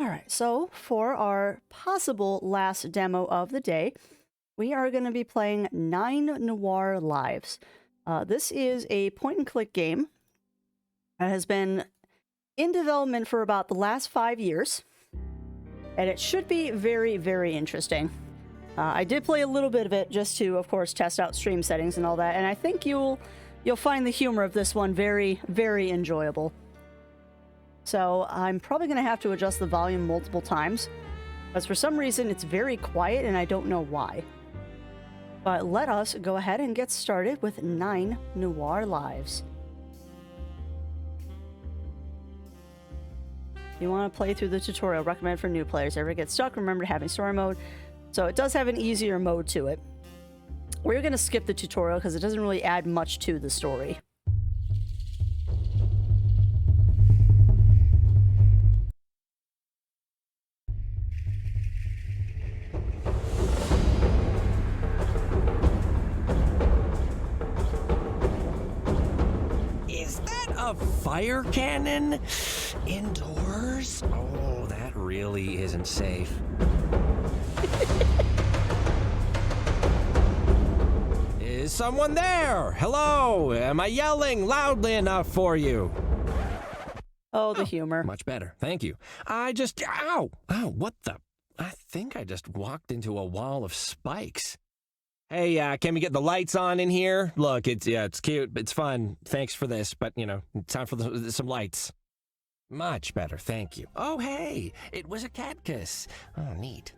Alright, so for our possible last demo of the day, we are going to be playing 9 Noir Lives. This is a point-and-click game that has been in development for about the last 5 years, and it should be very, very interesting. I did play a little bit of it just to, of course, test out stream settings and all that, and I think you'll find the humor of this one very, very enjoyable. So I'm probably going to have to adjust the volume multiple times, because for some reason it's very quiet and I don't know why. But let us go ahead and get started with 9 Noir Lives. If you want to play through the tutorial, recommend for new players. Ever get stuck, remember to have a story mode. So it does have an easier mode to it. We're going to skip the tutorial because it doesn't really add much to the story. A fire cannon? Indoors? Oh, that really isn't safe. Is someone there? Hello? Am I yelling loudly enough for you? Oh, the humor. Much better. Thank you. Ow! Oh, what the? I think I just walked into a wall of spikes. Hey, can we get the lights on in here? Look, it's cute, it's fun. Thanks for this, but, it's time for some lights. Much better, thank you. Oh, hey, it was a cactus. Oh, neat.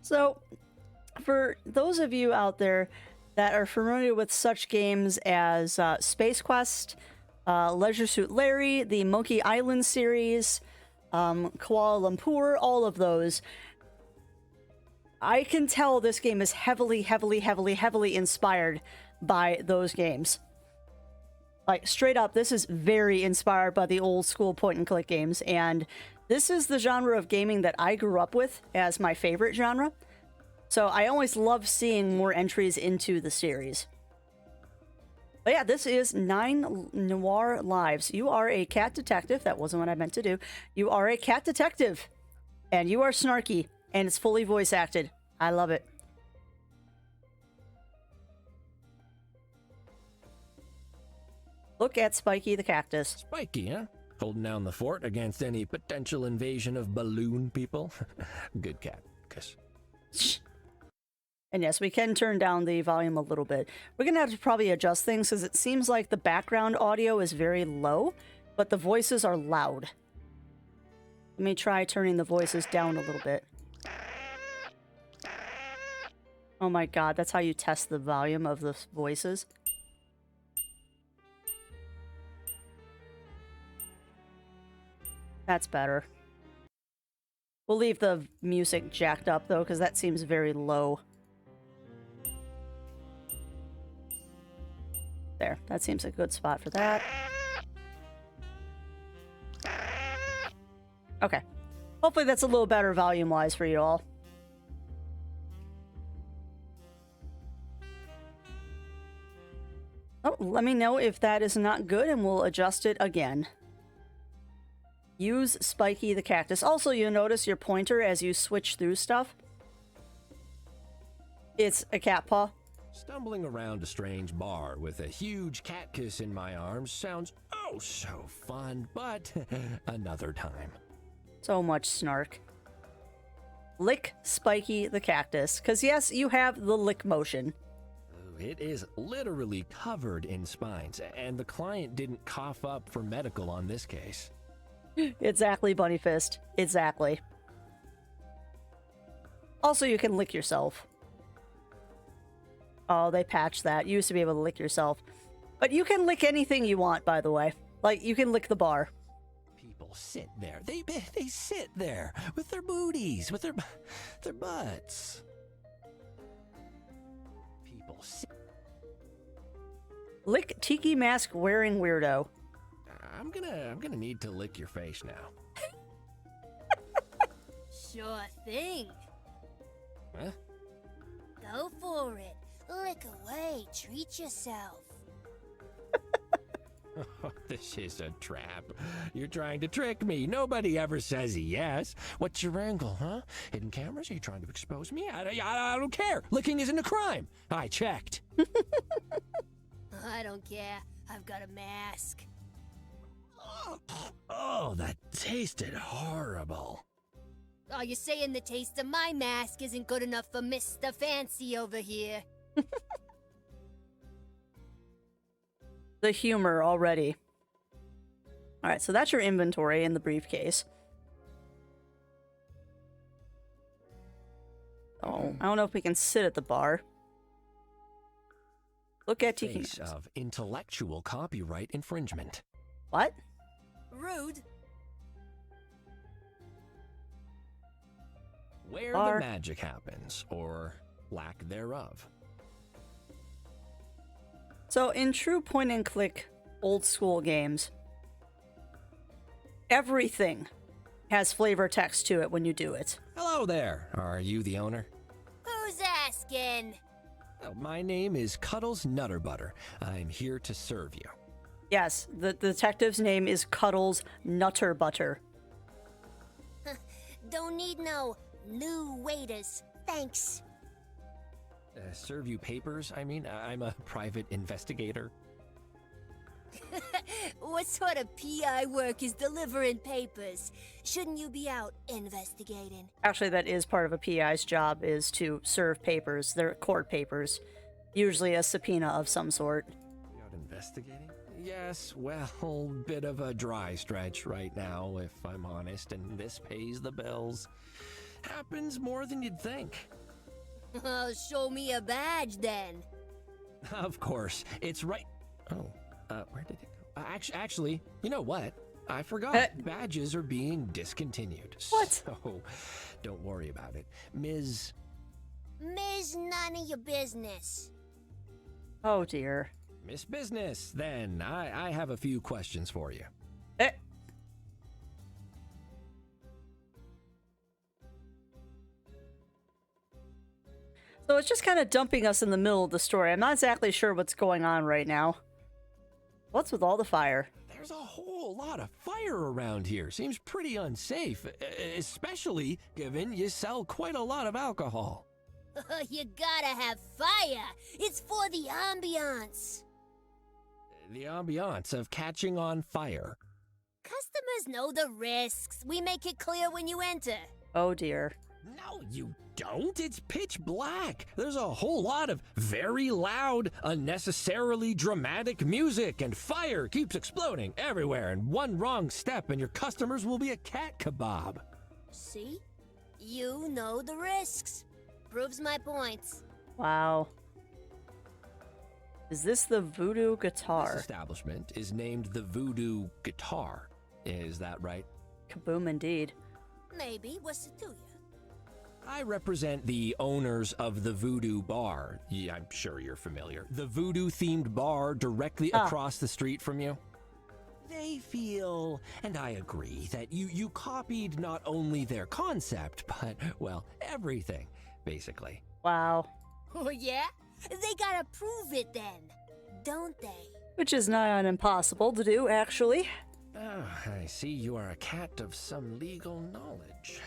So, for those of you out there that are familiar with such games as Space Quest, Leisure Suit Larry, the Monkey Island series, Kuala Lumpur, all of those, I can tell this game is heavily, heavily, heavily, heavily inspired by those games. Like, straight up, this is very inspired by the old school point-and-click games, and this is the genre of gaming that I grew up with as my favorite genre. So I always love seeing more entries into the series. But yeah, this is 9 Noir Lives. You are a cat detective. That wasn't what I meant to do. You are a cat detective, and you are snarky. And it's fully voice acted. I love it. Look at Spiky the cactus. Spiky, huh? Holding down the fort against any potential invasion of balloon people. Good cat. Kiss. And yes, we can turn down the volume a little bit. We're going to have to probably adjust things because it seems like the background audio is very low, but the voices are loud. Let me try turning the voices down a little bit. Oh my god, that's how you test the volume of the voices. That's better. We'll leave the music jacked up though, because that seems very low. There, that seems a good spot for that. Okay. Hopefully that's a little better volume-wise for you all. Oh, let me know if that is not good and we'll adjust it again. Use Spiky the cactus. Also, you'll notice your pointer as you switch through stuff. It's a cat paw. Stumbling around a strange bar with a huge cactus in my arms sounds oh so fun, but another time. So much snark. Lick Spiky the cactus. Because yes, you have the lick motion. It is literally covered in spines, and the client didn't cough up for medical on this case. Exactly, Bunny Fist. Exactly. Also, you can lick yourself. Oh, they patched that. You used to be able to lick yourself. But you can lick anything you want, by the way. Like, you can lick the bar. People sit there. They sit there with their booties, with their butts. People sit. Lick Tiki Mask wearing weirdo. I'm gonna need to lick your face now. Sure thing. Huh? Go for it. Lick away. Treat yourself. This is a trap. You're trying to trick me. Nobody ever says yes. What's your angle, huh? Hidden cameras? Are you trying to expose me? I don't care. Licking isn't a crime. I checked. I don't care. I've got a mask. Oh, that tasted horrible. Are you saying the taste of my mask isn't good enough for Mr. Fancy over here? The humor already. All right, so that's your inventory in the briefcase. Oh, I don't know if we can sit at the bar. Look at Tiki. Case of intellectual copyright infringement. What? Rude. Where Bar. the magic happens, or lack thereof. So in true point-and-click old-school games, everything has flavor text to it when you do it. Hello there. Are you the owner? Who's asking? Oh, my name is Cuddles Nutter Butter. I'm here to serve you. Yes, the detective's name is Cuddles Nutter Butter. Don't need no new waiters. Thanks. Serve you papers? I mean, I'm a private investigator. What sort of PI work is delivering papers? Shouldn't you be out investigating? Actually, that is part of a PI's job, is to serve papers. They're court papers. Usually a subpoena of some sort. You out investigating? Yes, well, bit of a dry stretch right now, if I'm honest, and this pays the bills. Happens more than you'd think. Oh, show me a badge then. Of course, it's right. Oh, where did it go? Actually, you know what? I forgot. Badges are being discontinued. What? So, don't worry about it. Ms. None of your business. Oh dear. Miss Business, then. I have a few questions for you. Eh. So it's just kind of dumping us in the middle of the story. I'm not exactly sure what's going on right now. What's with all the fire? There's a whole lot of fire around here. Seems pretty unsafe, especially given you sell quite a lot of alcohol. You gotta have fire. It's for the ambiance. The ambiance of catching on fire. Customers know the risks. We make it clear when you enter. Oh dear. No, you don't. It's pitch black. There's a whole lot of very loud, unnecessarily dramatic music, and fire keeps exploding everywhere, and one wrong step and your customers will be a cat kebab. See? You know the risks. Proves my points. Wow. Is this the voodoo This guitar? establishment is named the Voodoo Guitar. Is that right? Kaboom indeed. Maybe. What's it to you? I represent the owners of the Voodoo Bar. Yeah, I'm sure you're familiar. The Voodoo-themed bar directly across the street from you. They feel, and I agree, that you copied not only their concept, but, well, everything, basically. Wow. Oh, yeah? They gotta prove it then, don't they? Which is nigh on impossible to do, actually. Oh, I see you are a cat of some legal knowledge.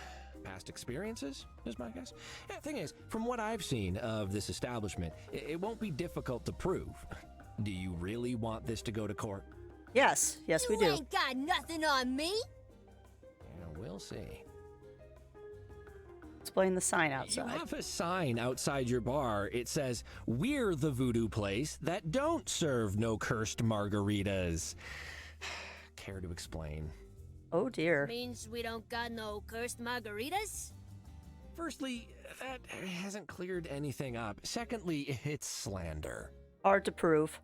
Past experiences, is my guess. Yeah, thing is, from what I've seen of this establishment, it won't be difficult to prove. Do you really want this to go to court? Yes, yes we You do. ain't got nothing on me. Yeah, we'll see. Explain the sign You outside. have a sign outside your bar. It says, "We're the voodoo place that don't serve no cursed margaritas." Care to explain? Oh dear. Means we don't got no cursed margaritas? Firstly, that hasn't cleared anything up. Secondly, it's slander. Hard to prove.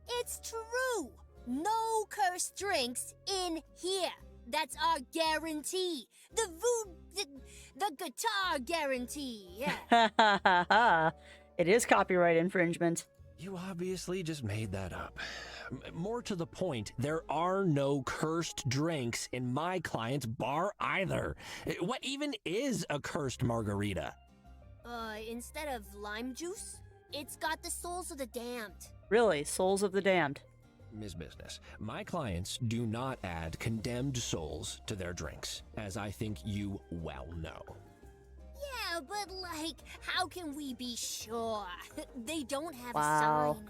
It's true. No cursed drinks in here. That's our guarantee. The guitar guarantee. Yeah. It is copyright infringement. You obviously just made that up. More to the point, there are no cursed drinks in my client's bar either. What even is a cursed margarita? Instead of lime juice, it's got the souls of the damned. Really, souls of the damned. Ms. Business, my clients do not add condemned souls to their drinks, as I think you well know. Yeah, but like, how can we be sure? They don't have Wow. a sign.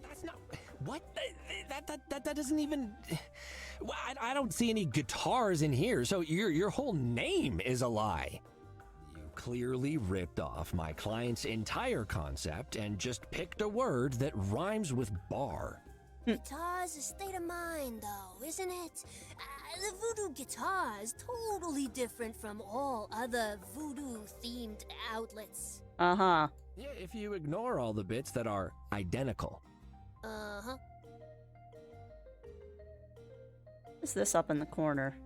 That's not... What? That doesn't even... Well, I don't see any guitars in here, so your whole name is a lie. You clearly ripped off my client's entire concept and just picked a word that rhymes with bar. Guitar's a state of mind, though, isn't it? The voodoo guitar is totally different from all other voodoo-themed outlets. Uh-huh. Yeah, if you ignore all the bits that are identical. Uh-huh. What's this up in the corner?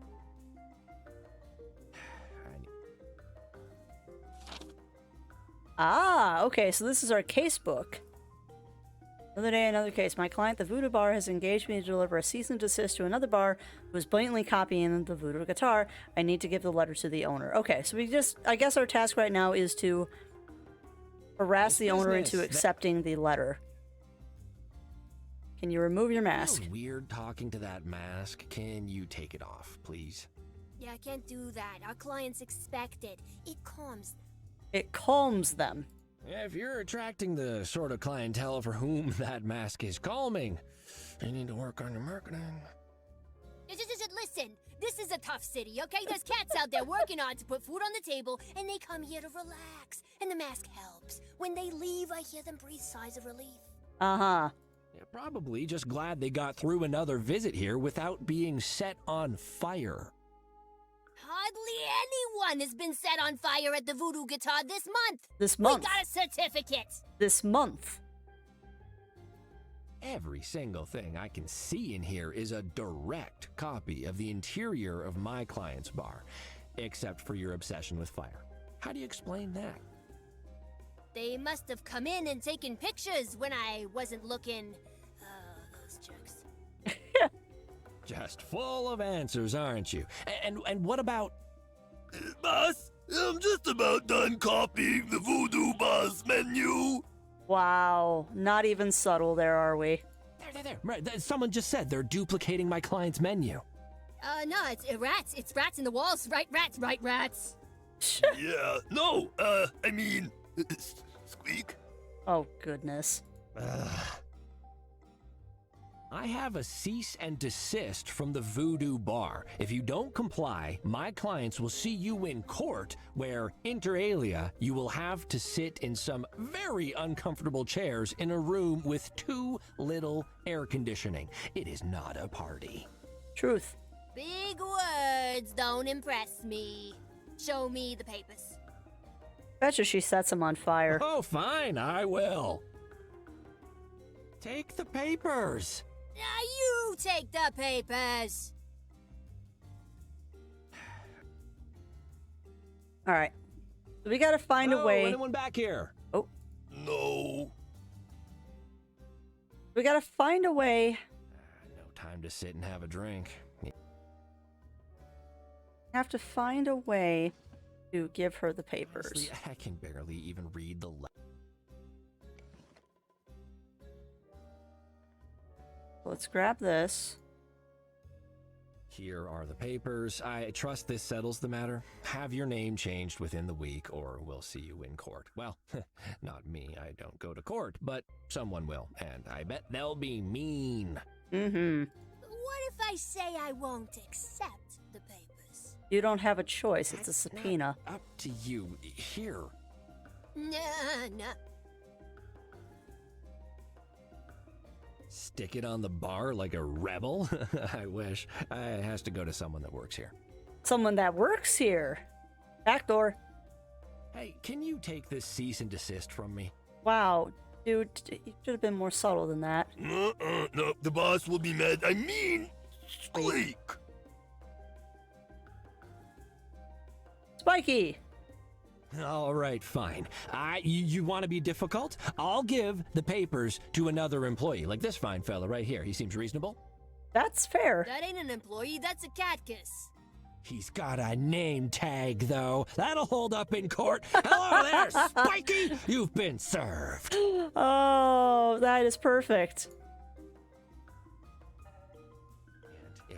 Ah, okay, so this is our case book. Another day, another case. My client, the Voodoo Bar, has engaged me to deliver a cease and desist to another bar who is blatantly copying the Voodoo guitar. I need to give the letter to the owner. Okay, so I guess our task right now is to harass the owner into accepting the letter. Can you remove your mask? Feels weird talking to that mask. Can you take it off, please? Yeah, I can't do that. Our clients expect it. It calms. It calms them. If you're attracting the sort of clientele for whom that mask is calming, you need to work on your marketing. Listen, this is a tough city, okay? There's cats out there working hard to put food on the table, and they come here to relax. And the mask helps. When they leave, I hear them breathe sighs of relief. Uh-huh. Yeah, probably just glad they got through another visit here without being set on fire. Hardly anyone has been set on fire at the Voodoo Guitar this month. This month. We got a certificate. This month. Every single thing I can see in here is a direct copy of the interior of my client's bar, except for your obsession with fire. How do you explain that? They must have come in and taken pictures when I wasn't looking. Those jerks. Just full of answers, aren't you? And what about... Boss, I'm just about done copying the Voodoo Bar's menu. Wow. Not even subtle there, are we? There. Right, someone just said they're duplicating my client's menu. No, it's rats. It's rats in the walls. Right rats. Yeah, no, I mean, squeak. Oh, goodness. I have a cease and desist from the Voodoo Bar. If you don't comply, my clients will see you in court, where, inter alia, you will have to sit in some very uncomfortable chairs in a room with too little air conditioning. It is not a party. Truth. Big words don't impress me. Show me the papers. Betcha she sets him on fire. Oh, fine, I will. Take the papers. Now you take the papers. All right. So we gotta find a way. Anyone back here? Oh. No. We gotta find a way. No time to sit and have a drink. Have to find a way to give her the papers. Honestly, I can barely even read the letter. Let's grab this. Here are the papers. I trust this settles the matter. Have your name changed within the week, or we'll see you in court. Well, not me. I don't go to court, but someone will, and I bet they'll be mean. Mm-hmm. What if I say I won't accept the papers? You don't have a choice. It's a That's subpoena. not up to you. Here. Nah. Stick it on the bar like a rebel? I wish. It has to go to someone that works here. Someone that works here. Back door. Hey, can you take this cease and desist from me? Wow. Dude, you should have been more subtle than that. No, the boss will be mad. I mean, squeak. Spiky! All right, fine. You want to be difficult? I'll give the papers to another employee, like this fine fella right here. He seems reasonable. That's fair. That ain't an employee, that's a catkiss. He's got a name tag, though. That'll hold up in court. Hello there, Spiky! You've been served. Oh, that is perfect.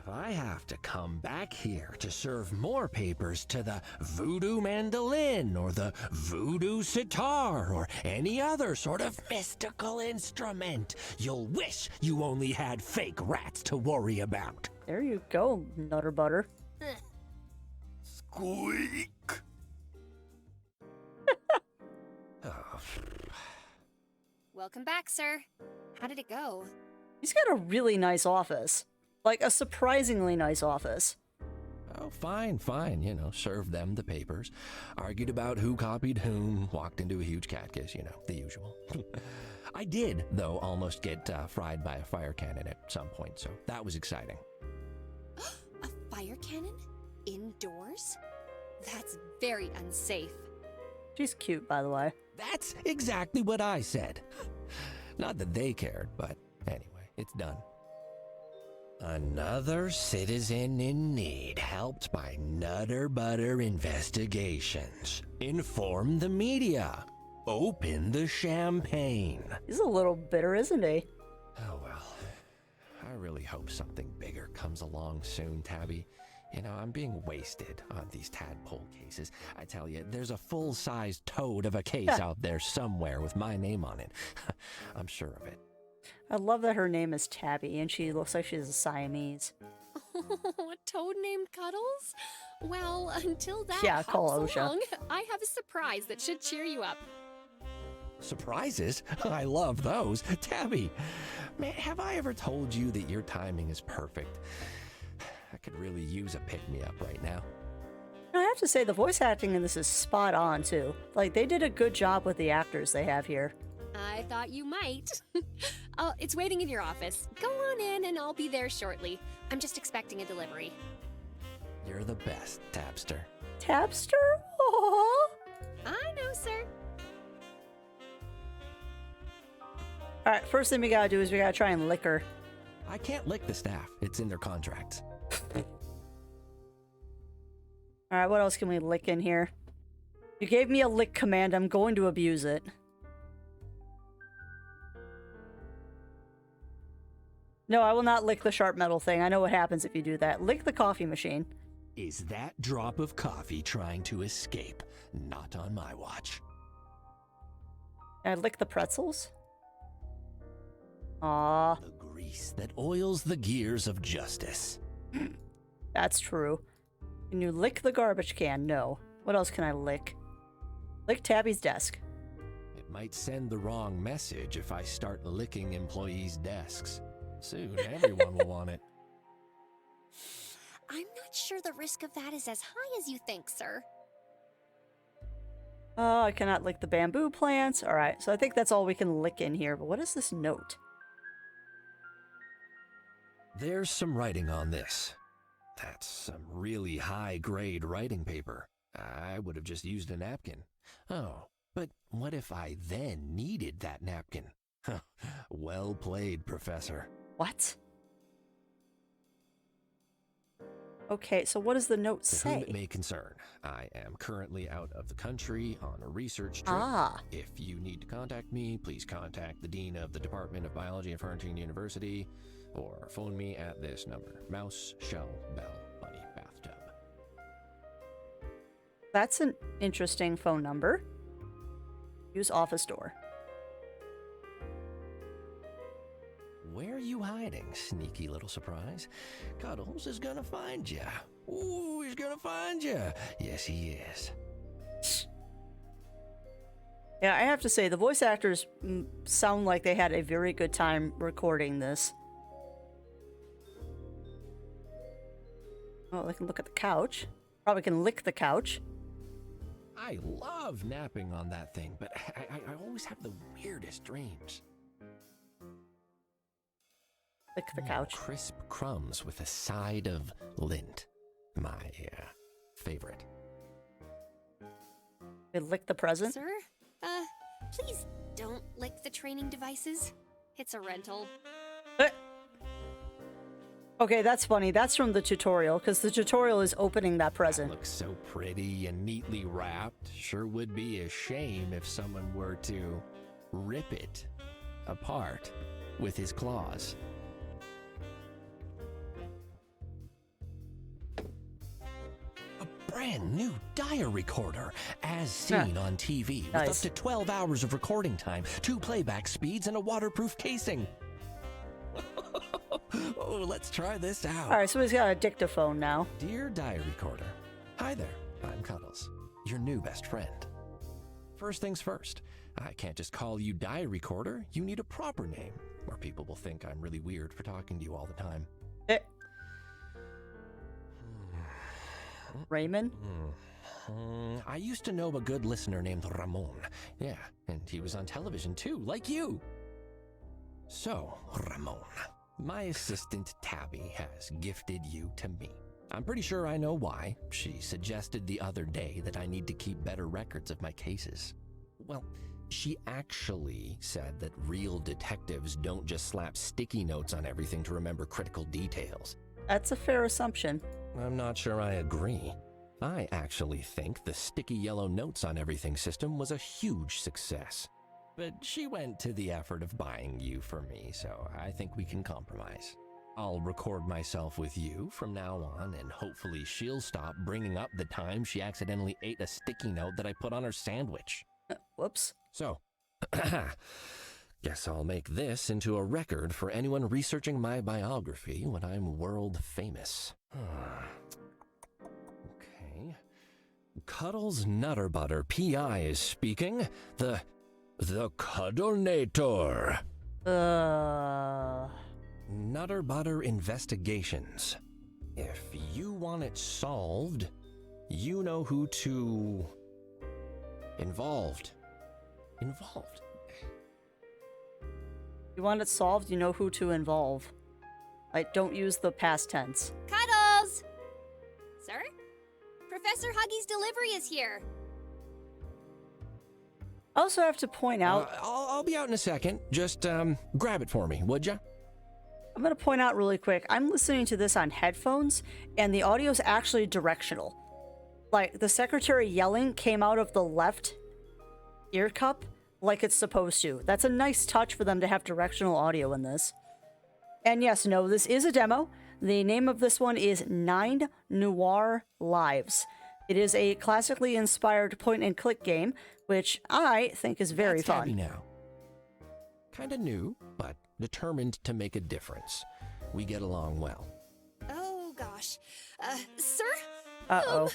if I have to come back here to serve more papers to the voodoo mandolin or the voodoo sitar or any other sort of mystical instrument, you'll wish you only had fake rats to worry about. There you go, Nutter Butter. Squeak. Oh, Welcome back, sir. How did it go? He's got a really nice office. Like, a surprisingly nice office. oh, fine, fine. You know, served them the papers, argued about who copied whom, walked into a huge cat kiss, you know, the usual. I did, though, almost get fried by a fire cannon at some point, so that was exciting. A fire cannon? Indoors? That's very unsafe. She's cute, by the way. That's exactly what I said. Not that they cared, but anyway, it's done. Another citizen in need helped by Nutter Butter investigations. Inform the media. Open the champagne. He's a little bitter, isn't he? Oh well. I really hope something bigger comes along soon, Tabby. You know, I'm being wasted on these tadpole cases. I tell you, there's a full-sized toad of a case out there somewhere with my name on it. I'm sure of it. I love that her name is Tabby, and she looks like she's a Siamese. A toad named Cuddles? Well, until that Yeah, call hops Osha. along, I have a surprise that should cheer you up. Surprises? I love those. Tabby, man, have I ever told you that your timing is perfect? I could really use a pick-me-up right now. I have to say, the voice acting in this is spot on, too. Like, they did a good job with the actors they have here. I thought you might. Oh, it's waiting in your office. Go on in and I'll be there shortly. I'm just expecting a delivery. You're the best, Tabster. Tabster? Aww. I know, sir. Alright, first thing we gotta do is we gotta try and lick her. I can't lick the staff. It's in their contracts. Alright, what else can we lick in here? You gave me a lick command, I'm going to abuse it. No, I will not lick the sharp metal thing. I know what happens if you do that. Lick the coffee machine. Is that drop of coffee trying to escape? Not on my watch. Can I lick the pretzels? Aw, The grease that oils the gears of justice. that's true. Can you lick the garbage can? No. What else can I lick? Lick Tabby's desk. It might send the wrong message if I start licking employees' desks. Soon, everyone will want it. I'm not sure the risk of that is as high as you think, sir. Oh, I cannot lick the bamboo plants. Alright, so I think that's all we can lick in here. But what is this note? There's some writing on this. That's some really high-grade writing paper. I would have just used a napkin. Oh, but what if I then needed that napkin? Well played, Professor. What? Okay, so what does the note To whom say? it may concern, I am currently out of the country on a research trip. Ah. If you need to contact me, please contact the Dean of the Department of Biology at Fernandina University, or phone me at this number. Mouse, shell, bell, bunny, bathtub. That's an interesting phone number. Use office door. Where are you hiding, sneaky little surprise? Cuddles is gonna find ya. Ooh, he's gonna find ya. Yes, he is. Yeah, I have to say, the voice actors sound like they had a very good time recording this. Oh, they can look at the couch. Probably can lick the couch. I love napping on that thing, but I always have the weirdest dreams. Lick the couch. Crisp crumbs with a side of lint. My favorite. They lick the present. Sir? Please don't lick the training devices. It's a rental. Okay, that's funny. That's from the tutorial, because the tutorial is opening that present. Looks so pretty and neatly wrapped. Sure would be a shame if someone were to rip it apart with his claws. brand new diary recorder, as seen on TV, with Nice. up to 12 hours of recording time, 2 playback speeds, and a waterproof casing. Oh, let's try this out. All right, so he's got a dictaphone now. Dear diary recorder, hi there, I'm Cuddles, your new best friend. First things first, I can't just call you diary recorder, you need a proper name, or people will think I'm really weird for talking to you all the time. Eh. Raymond? I used to know a good listener named Ramon. Yeah, and he was on television too, like you. So, Ramon, my assistant Tabby has gifted you to me. I'm pretty sure I know why. She suggested the other day that I need to keep better records of my cases. Well, she actually said that real detectives don't just slap sticky notes on everything to remember critical details. That's a fair assumption. I'm not sure I agree. I actually think the sticky yellow notes on everything system was a huge success. But she went to the effort of buying you for me, so I think we can compromise. I'll record myself with you from now on, and hopefully she'll stop bringing up the time she accidentally ate a sticky note that I put on her sandwich. Whoops. So, guess I'll make this into a record for anyone researching my biography when I'm world famous. Okay. Cuddles Nutter Butter PI is speaking. The Cuddlenator. Nutter Butter Investigations. If you want it solved, you know who to... Involved. You want it solved, you know who to involve. Don't use the past tense. Cuddles! Sir? Professor Huggy's delivery is here. I also have to point out, I'll be out in a second. Just grab it for me, would ya? I'm going to point out really quick, I'm listening to this on headphones, and the audio's actually directional. Like, the secretary yelling came out of the left ear cup like it's supposed to. That's a nice touch for them to have directional audio in this. And yes, no, this is a demo. The name of this one is 9 Noir Lives. It is a classically inspired point-and-click game, which I think is very That's fun. Tabby now. Kinda new, but determined to make a difference. We get along well. Oh, gosh. Sir? Uh-oh.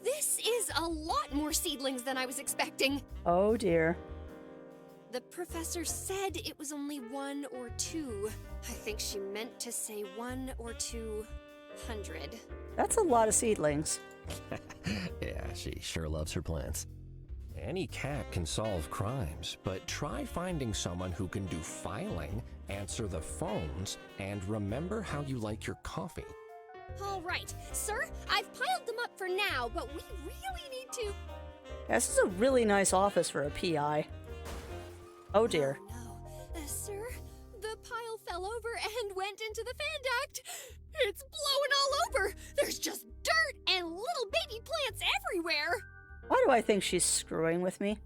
This is a lot more seedlings than I was expecting. Oh, dear. The professor said it was only 1 or 2. I think she meant to say 1 or 200. That's a lot of seedlings. Yeah, she sure loves her plants. Any cat can solve crimes, but try finding someone who can do filing, answer the phones, and remember how you like your coffee. All right, sir, I've piled them up for now, but we really need to... This is a really nice office for a PI. Oh, dear. Oh, no. Sir, the pile fell over and went into the fan duct. It's blowing all over. There's just dirt and little baby plants everywhere. Why do I think she's screwing with me?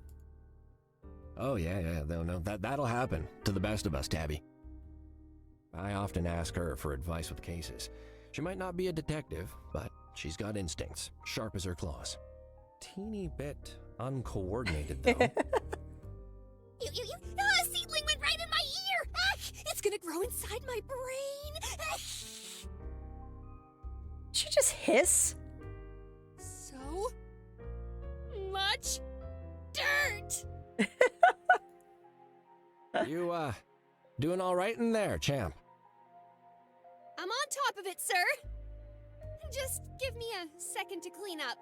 Oh, yeah, no, that'll happen to the best of us, Tabby. I often ask her for advice with cases. She might not be a detective, but she's got instincts, sharp as her claws. Teeny bit uncoordinated, though. A seedling went right in my ear. It's gonna grow inside my brain. Did she just hiss? So much dirt. You, doing all right in there, champ? I'm on top of it, sir. Just give me a second to clean up.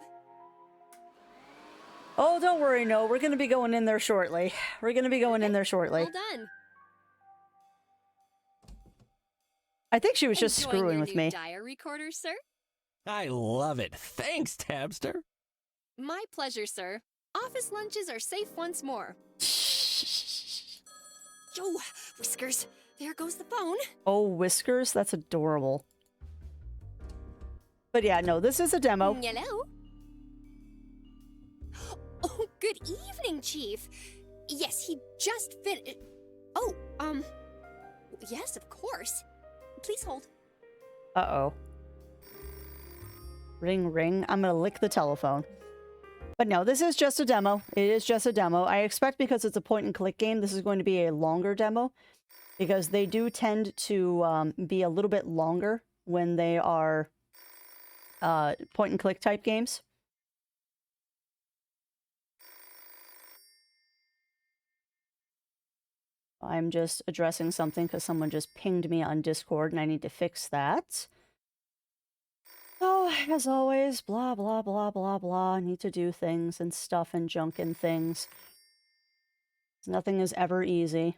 Oh, don't worry, no. We're going to be going in there shortly. We're going to be going in there shortly. All done. I think she was just Enjoying screwing your with new me. diary recorder, sir? I love it. Thanks, Tabster. My pleasure, sir. Office lunches are safe once more. Yo, Whiskers, there goes the phone. Oh, Whiskers? That's adorable. But yeah, no, this is a demo. Hello. Oh, good evening, Chief. Yes, he just finished. Oh, yes, of course. Please hold. Uh-oh. Ring, ring. I'm gonna lick the telephone. But no, this is just a demo. It is just a demo. I expect because it's a point-and-click game, this is going to be a longer demo. Because they do tend to be a little bit longer when they are point-and-click type games. I'm just addressing something because someone just pinged me on Discord and I need to fix that. Oh, as always, blah, blah, blah, blah, blah. Need to do things and stuff and junk and things. Nothing is ever easy.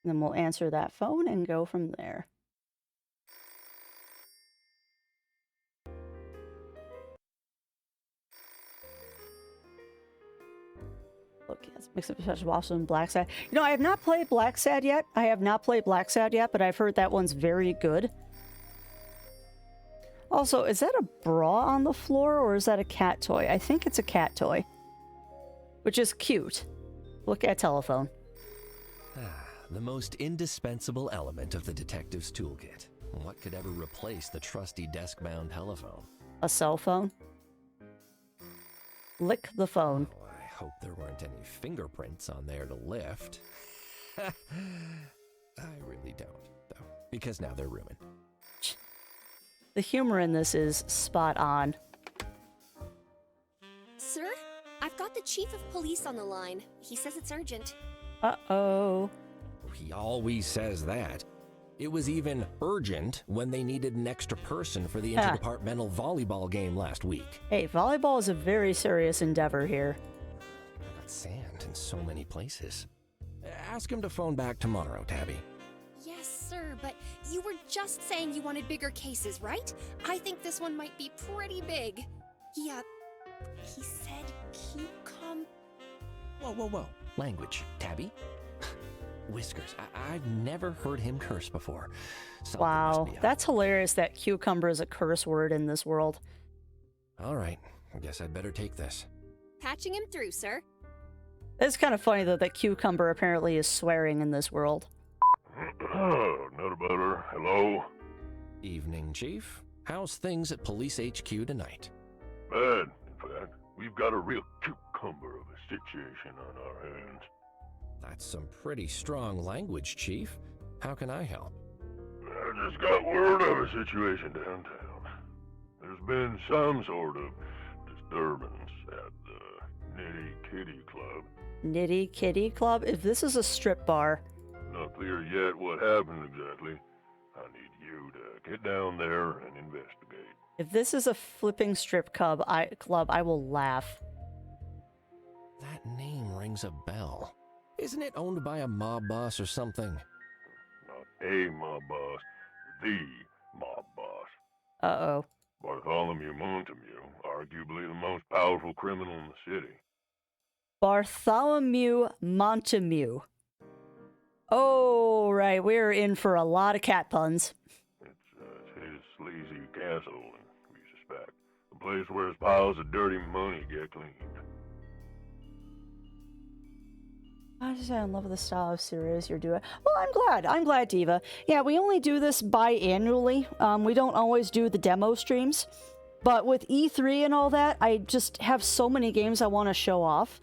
And then we'll answer that phone and go from there. Look, let's mix up such Waffle and Black Sad. You know, I have not played Black Sad yet. I have not played Black Sad yet, but I've heard that one's very good. Also, is that a bra on the floor or is that a cat toy? I think it's a cat toy. Which is cute. Look at telephone. The most indispensable element of the detective's toolkit. What could ever replace the trusty desk-bound telephone? A cell phone? Lick the phone. Oh, I hope there weren't any fingerprints on there to lift. I really don't, though, because now they're ruined. The humor in this is spot on. Sir, I've got the chief of police on the line. He says it's urgent. Uh-oh. He always says that. It was even urgent when they needed an extra person for the interdepartmental volleyball game last week. Hey, volleyball is a very serious endeavor here. I got sand in so many places. Ask him to phone back tomorrow, Tabby. Yes, sir, but you were just saying you wanted bigger cases, right? I think this one might be pretty big. He said cucumber. Whoa. Language, Tabby. Whiskers. I've never heard him curse before. Something Wow, must be up. that's hilarious that cucumber is a curse word in this world. All right, I guess I'd better take this. Patching him through, sir. It's kind of funny, though, that cucumber apparently is swearing in this world. Not butter. Hello? Evening, Chief. How's things at Police HQ tonight? Bad. In fact, we've got a real cucumber of a situation on our hands. That's some pretty strong language, Chief. How can I help? I just got word of a situation downtown. There's been some sort of disturbance at the Nitty Kitty Club. Nitty Kitty Club? If this is a strip bar. Not clear yet what happened exactly. I need you to get down there and investigate. If this is a flipping strip club, I will laugh. That name rings a bell. Isn't it owned by a mob boss or something? Not a mob boss, the mob boss. Uh-oh. Bartholomew Montague, arguably the most powerful criminal in the city. Bartholomew Montague. Oh, right. We're in for a lot of cat puns. It's his sleazy castle, we suspect. A place where his piles of dirty money get cleaned. I just in love with the style of series you're doing. Well, I'm glad, Diva. Yeah, we only do this biannually. We don't always do the demo streams. But with E3 and all that, I just have so many games I want to show off.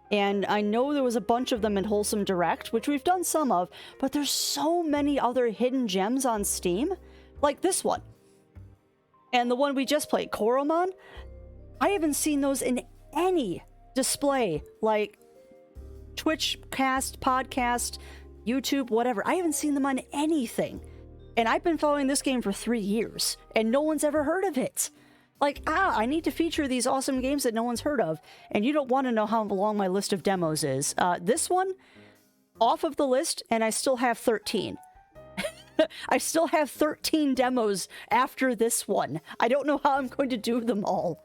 And I know there was a bunch of them in Wholesome Direct, which we've done some of, but there's so many other hidden gems on Steam. Like this one. And the one we just played, Koromon. I haven't seen those in any display, like Twitch cast, podcast, YouTube, whatever. I haven't seen them on anything. And I've been following this game for 3 years, and no one's ever heard of it. Like, I need to feature these awesome games that no one's heard of, and you don't want to know how long my list of demos is. This one, off of the list, and I still have 13. I still have 13 demos after this one. I don't know how I'm going to do them all.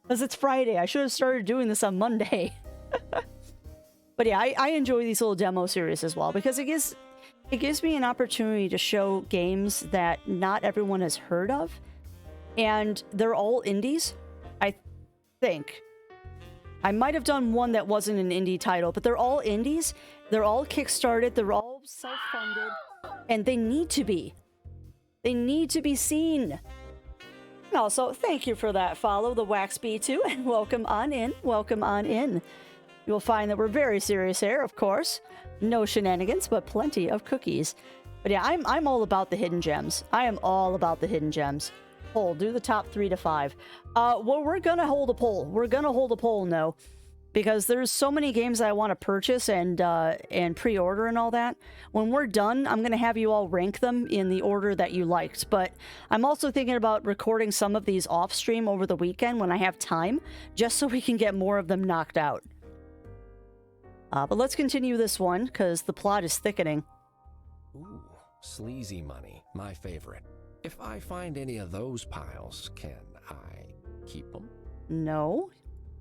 Because it's Friday. I should have started doing this on Monday. But yeah, I enjoy these little demo series as well, because it gives me an opportunity to show games that not everyone has heard of. And they're all indies, I think. I might have done one that wasn't an indie title, but they're all indies. They're all kickstarted. They're all self-funded. And they need to be. They need to be seen. Also, thank you for that follow, the WaxB2, and welcome on in. Welcome on in. You'll find that we're very serious here, of course. No shenanigans, but plenty of cookies. But yeah, I'm all about the hidden gems. I am all about the hidden gems. Poll, do the top 3 to 5. Well, we're gonna hold a poll. We're gonna hold a poll, no. Because there's so many games I want to purchase and pre-order and all that. When we're done, I'm going to have you all rank them in the order that you liked. But I'm also thinking about recording some of these off-stream over the weekend when I have time, just so we can get more of them knocked out. But let's continue this one, because the plot is thickening. Ooh, sleazy money, my favorite. If I find any of those piles, can I keep them? No.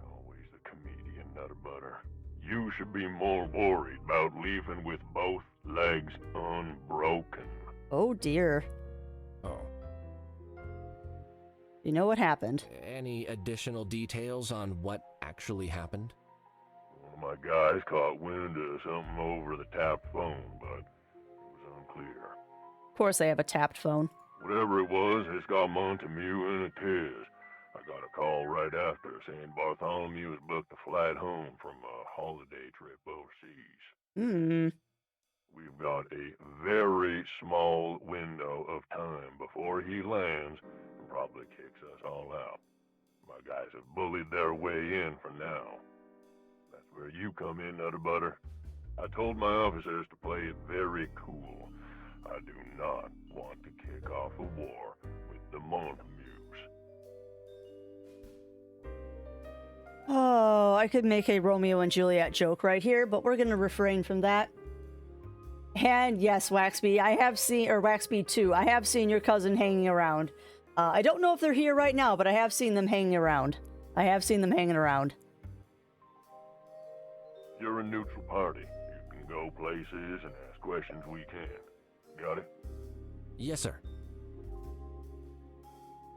Always the comedian, Nutter Butter. You should be more worried about leaving with both legs unbroken. Oh dear. Oh. You know what happened? Any additional details on what actually happened? One of my guys caught wind of something over the tapped phone, but it was unclear. Of course they have a tapped phone. Whatever it was, it's got Montague in a tears. I got a call right after saying Bartholomew has booked a flight home from a holiday trip overseas. We've got a very small window of time before he lands and probably kicks us all out. My guys have bullied their way in for now. That's where you come in, Nutter Butter. I told my officers to play it very cool. I do not want to kick off a war with the Montagues. Oh, I could make a Romeo and Juliet joke right here, but we're going to refrain from that. And yes, Waxby, I have seen, or Waxby2, I have seen your cousin hanging around. I don't know if they're here right now, but I have seen them hanging around. I have seen them hanging around. You're a neutral party. You can go places and ask questions we can. Got it? Yes, sir.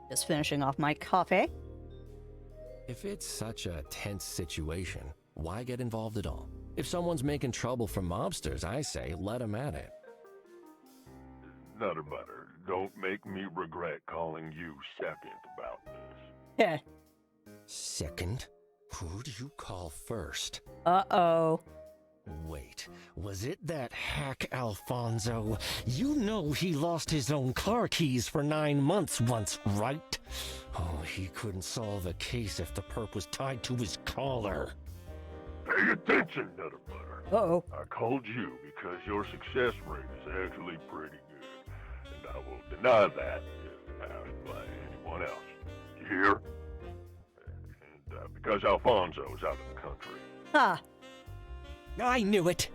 Just finishing off my coffee. If it's such a tense situation, why get involved at all? If someone's making trouble for mobsters, I say let them at it. Nutter Butter, don't make me regret calling you second about this. Yeah. Second? Who do you call first? Uh-oh. Wait, was it that hack Alfonso? You know he lost his own car keys for 9 months once, right? Oh, he couldn't solve a case if the perp was tied to his collar. Pay attention, Nutter Butter. Uh-oh. I called you because your success rate is actually pretty good, and I will deny that if asked by anyone else. You hear? And because Alfonso's out of the country. Ha! I knew it!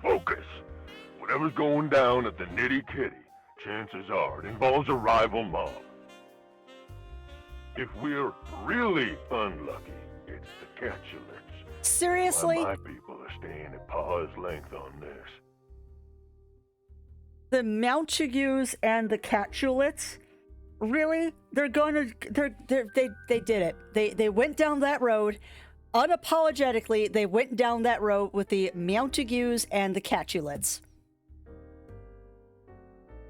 Focus! Whatever's going down at the Nitty Kitty, chances are it involves a rival mob. If we're really unlucky, it's the Catulets. Seriously? Why my people are staying at paw's length on this. The Montagues and the Catulets? Really? They're going to... They did it. They went down that road. Unapologetically, they went down that road with the Montagues and the Catulets.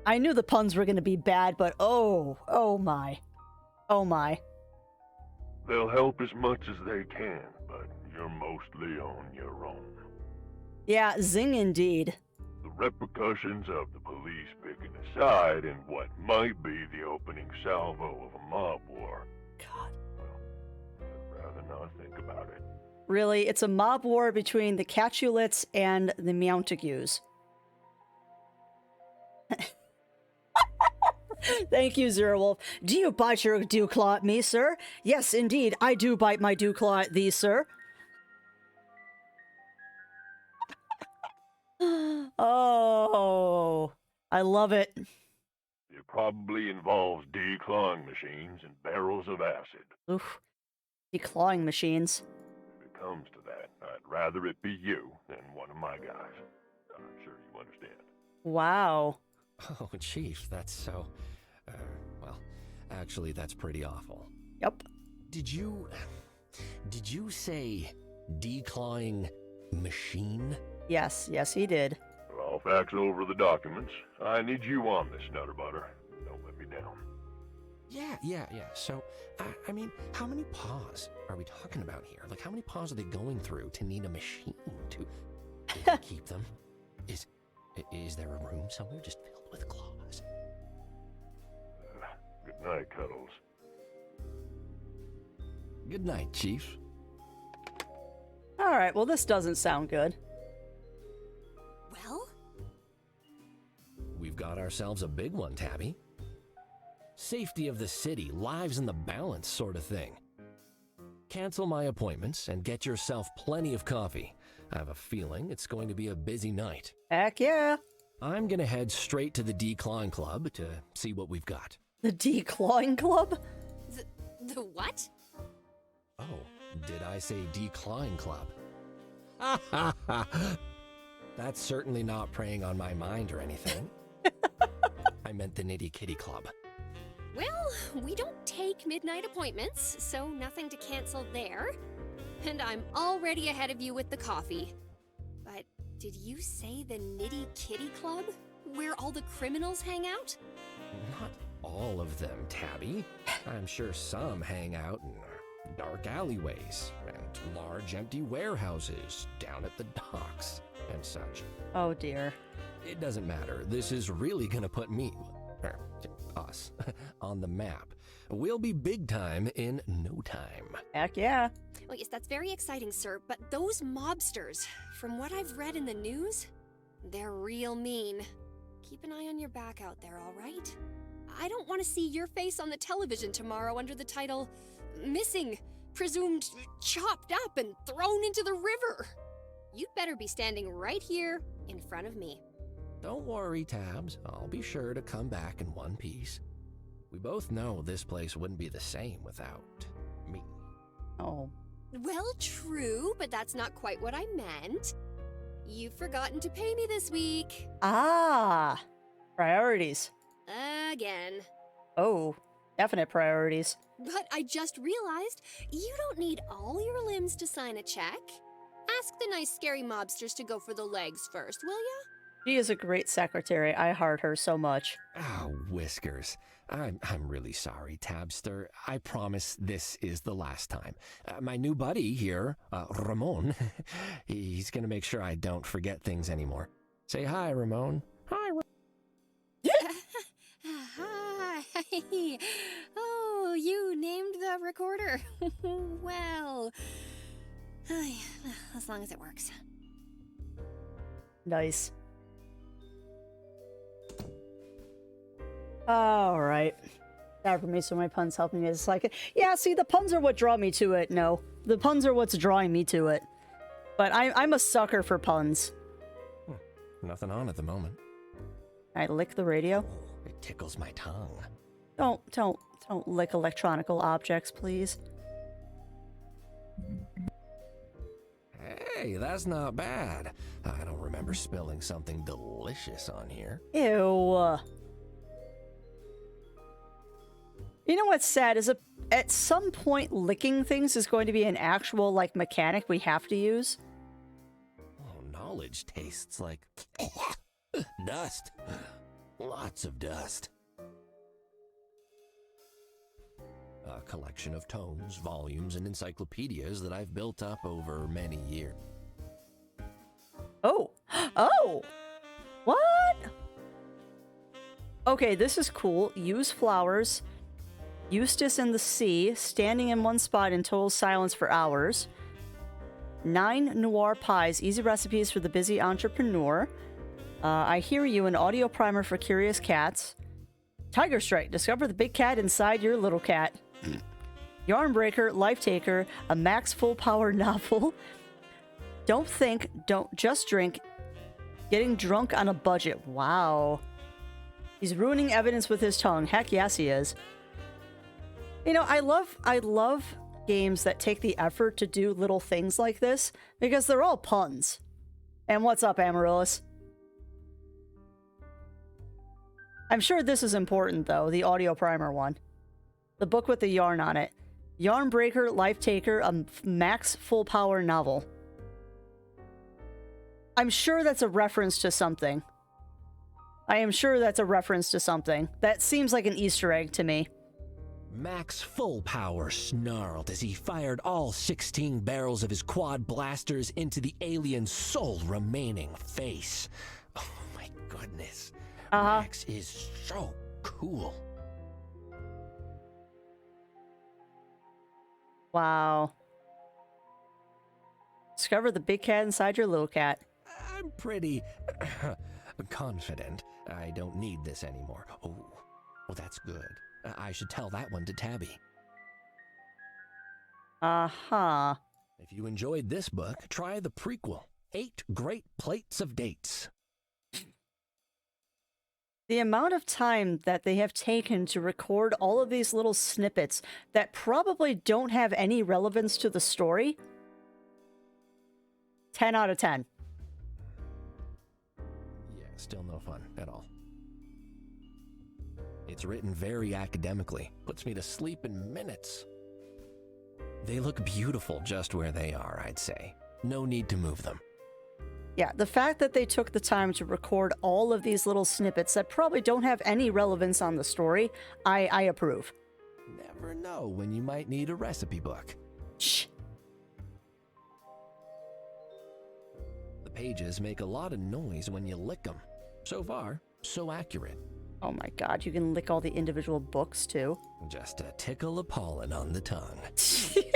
I knew the puns were going to be bad, but oh my. Oh my. They'll help as much as they can, but you're mostly on your own. Yeah, zing indeed. The repercussions of the police picking a side in what might be the opening salvo of a mob war. God. I'd rather not think about it. Really, it's a mob war between the Catulets and the Montagues. Thank you, Zero Wolf. Do you bite your dew claw at me, sir? Yes, indeed, I do bite my dew claw at thee, sir. Oh, I love it. It probably involves declawing machines and barrels of acid. Oof. Declawing machines. If it comes to that, I'd rather it be you than one of my guys. I'm sure you understand. Wow. Oh, Chief, that's so... well, actually, that's pretty awful. Yep. Did you Did you say declawing machine? Yes, he did. I'll fax over the documents. I need you on this, Nutterbutter. Don't let me down. Yeah. So, I mean, how many paws are we talking about here? Like, how many paws are they going through to need a machine to keep them? Is there a room somewhere just filled with claws? Good night, Cuddles. Good night, Chief. All right, well, this doesn't sound good. Well, We've got ourselves a big one, Tabby. Safety of the city, lives in the balance sort of thing. Cancel my appointments and get yourself plenty of coffee. I have a feeling it's going to be a busy night. Heck yeah. I'm gonna head straight to the Decline Club to see what we've got. The Declawing Club? the what? Oh, did I say Decline Club? That's certainly not preying on my mind or anything. I meant the Nitty Kitty Club. Well, we don't take midnight appointments, so nothing to cancel there. And I'm already ahead of you with the coffee. But did you say the Nitty Kitty Club? Where all the criminals hang out? Not all of them, Tabby. I'm sure some hang out in dark alleyways and large empty warehouses down at the docks and such. Oh dear. It doesn't matter. This is really gonna put me, or us, on the map. We'll be big time in no time. Heck yeah. Well, yes, that's very exciting, sir, but those mobsters, from what I've read in the news, they're real mean. Keep an eye on your back out there, all right? I don't want to see your face on the television tomorrow under the title, Missing, Presumed Chopped Up and Thrown into the River. You'd better be standing right here in front of me. Don't worry, Tabs. I'll be sure to come back in one piece. We both know this place wouldn't be the same without me. Oh. Well, true, but that's not quite what I meant. You've forgotten to pay me this week. Ah. Priorities. Again. Oh. Definite priorities. But I just realized you don't need all your limbs to sign a check. Ask the nice scary mobsters to go for the legs first, will ya? She is a great secretary. I heart her so much. Oh, Whiskers. I'm really sorry, Tabster. I promise this is the last time. My new buddy here, Ramon, he's gonna make sure I don't forget things anymore. Say hi, Ramon. Hi, Ramon. Hi. Oh, you named the recorder. Well, as long as it works. Nice. All right. That for me, so my puns help me. It's like, yeah, see, the puns are what draw me to it. No, the puns are what's drawing me to it. But I'm a sucker for puns. Nothing on at the moment. I lick the radio. Oh, it tickles my tongue. Don't lick electronical objects, please. Hey, that's not bad. I don't remember spilling something delicious on here. Ew. You know what's sad is at some point licking things is going to be an actual like mechanic we have to use. Oh, knowledge tastes like dust. Lots of dust. A collection of tomes, volumes, and encyclopedias that I've built up over many years. Oh. Oh. What? Okay, this is cool. Use flowers. Eustace in the sea, standing in one spot in total silence for hours. 9 Noir pies, easy recipes for the busy entrepreneur. I hear you, an audio primer for curious cats. Tiger Strike, discover the big cat inside your little cat. Yarn Breaker, Life Taker, a max full power novel. Don't think, don't just drink. Getting drunk on a budget. Wow. He's ruining evidence with his tongue. Heck yes, he is. You know, I love games that take the effort to do little things like this because they're all puns. And what's up, Amaryllis? I'm sure this is important, though, the audio primer one. The book with the yarn on it. Yarnbreaker, Life Taker, a max full power novel. I'm sure that's a reference to something. I am sure that's a reference to something. That seems like an Easter egg to me. Max full power snarled as he fired all 16 barrels of his quad blasters into the alien's sole remaining face. Oh my goodness. Max is so cool. Wow. Discover the big cat inside your little cat. I'm pretty confident I don't need this anymore. Oh, well, that's good. I should tell that one to Tabby. Uh-huh. If you enjoyed this book, try the prequel, 8 Great Plates of Dates. The amount of time that they have taken to record all of these little snippets that probably don't have any relevance to the story. 10 out of 10. Yeah, still no fun at all. It's written very academically, puts me to sleep in minutes. They look beautiful just where they are, I'd say. No need to move them. Yeah, the fact that they took the time to record all of these little snippets that probably don't have any relevance on the story, I approve. Never know when you might need a recipe book. Shh. The pages make a lot of noise when you lick them. So far, so accurate. Oh my god, you can lick all the individual books too. Just a tickle of pollen on the tongue. It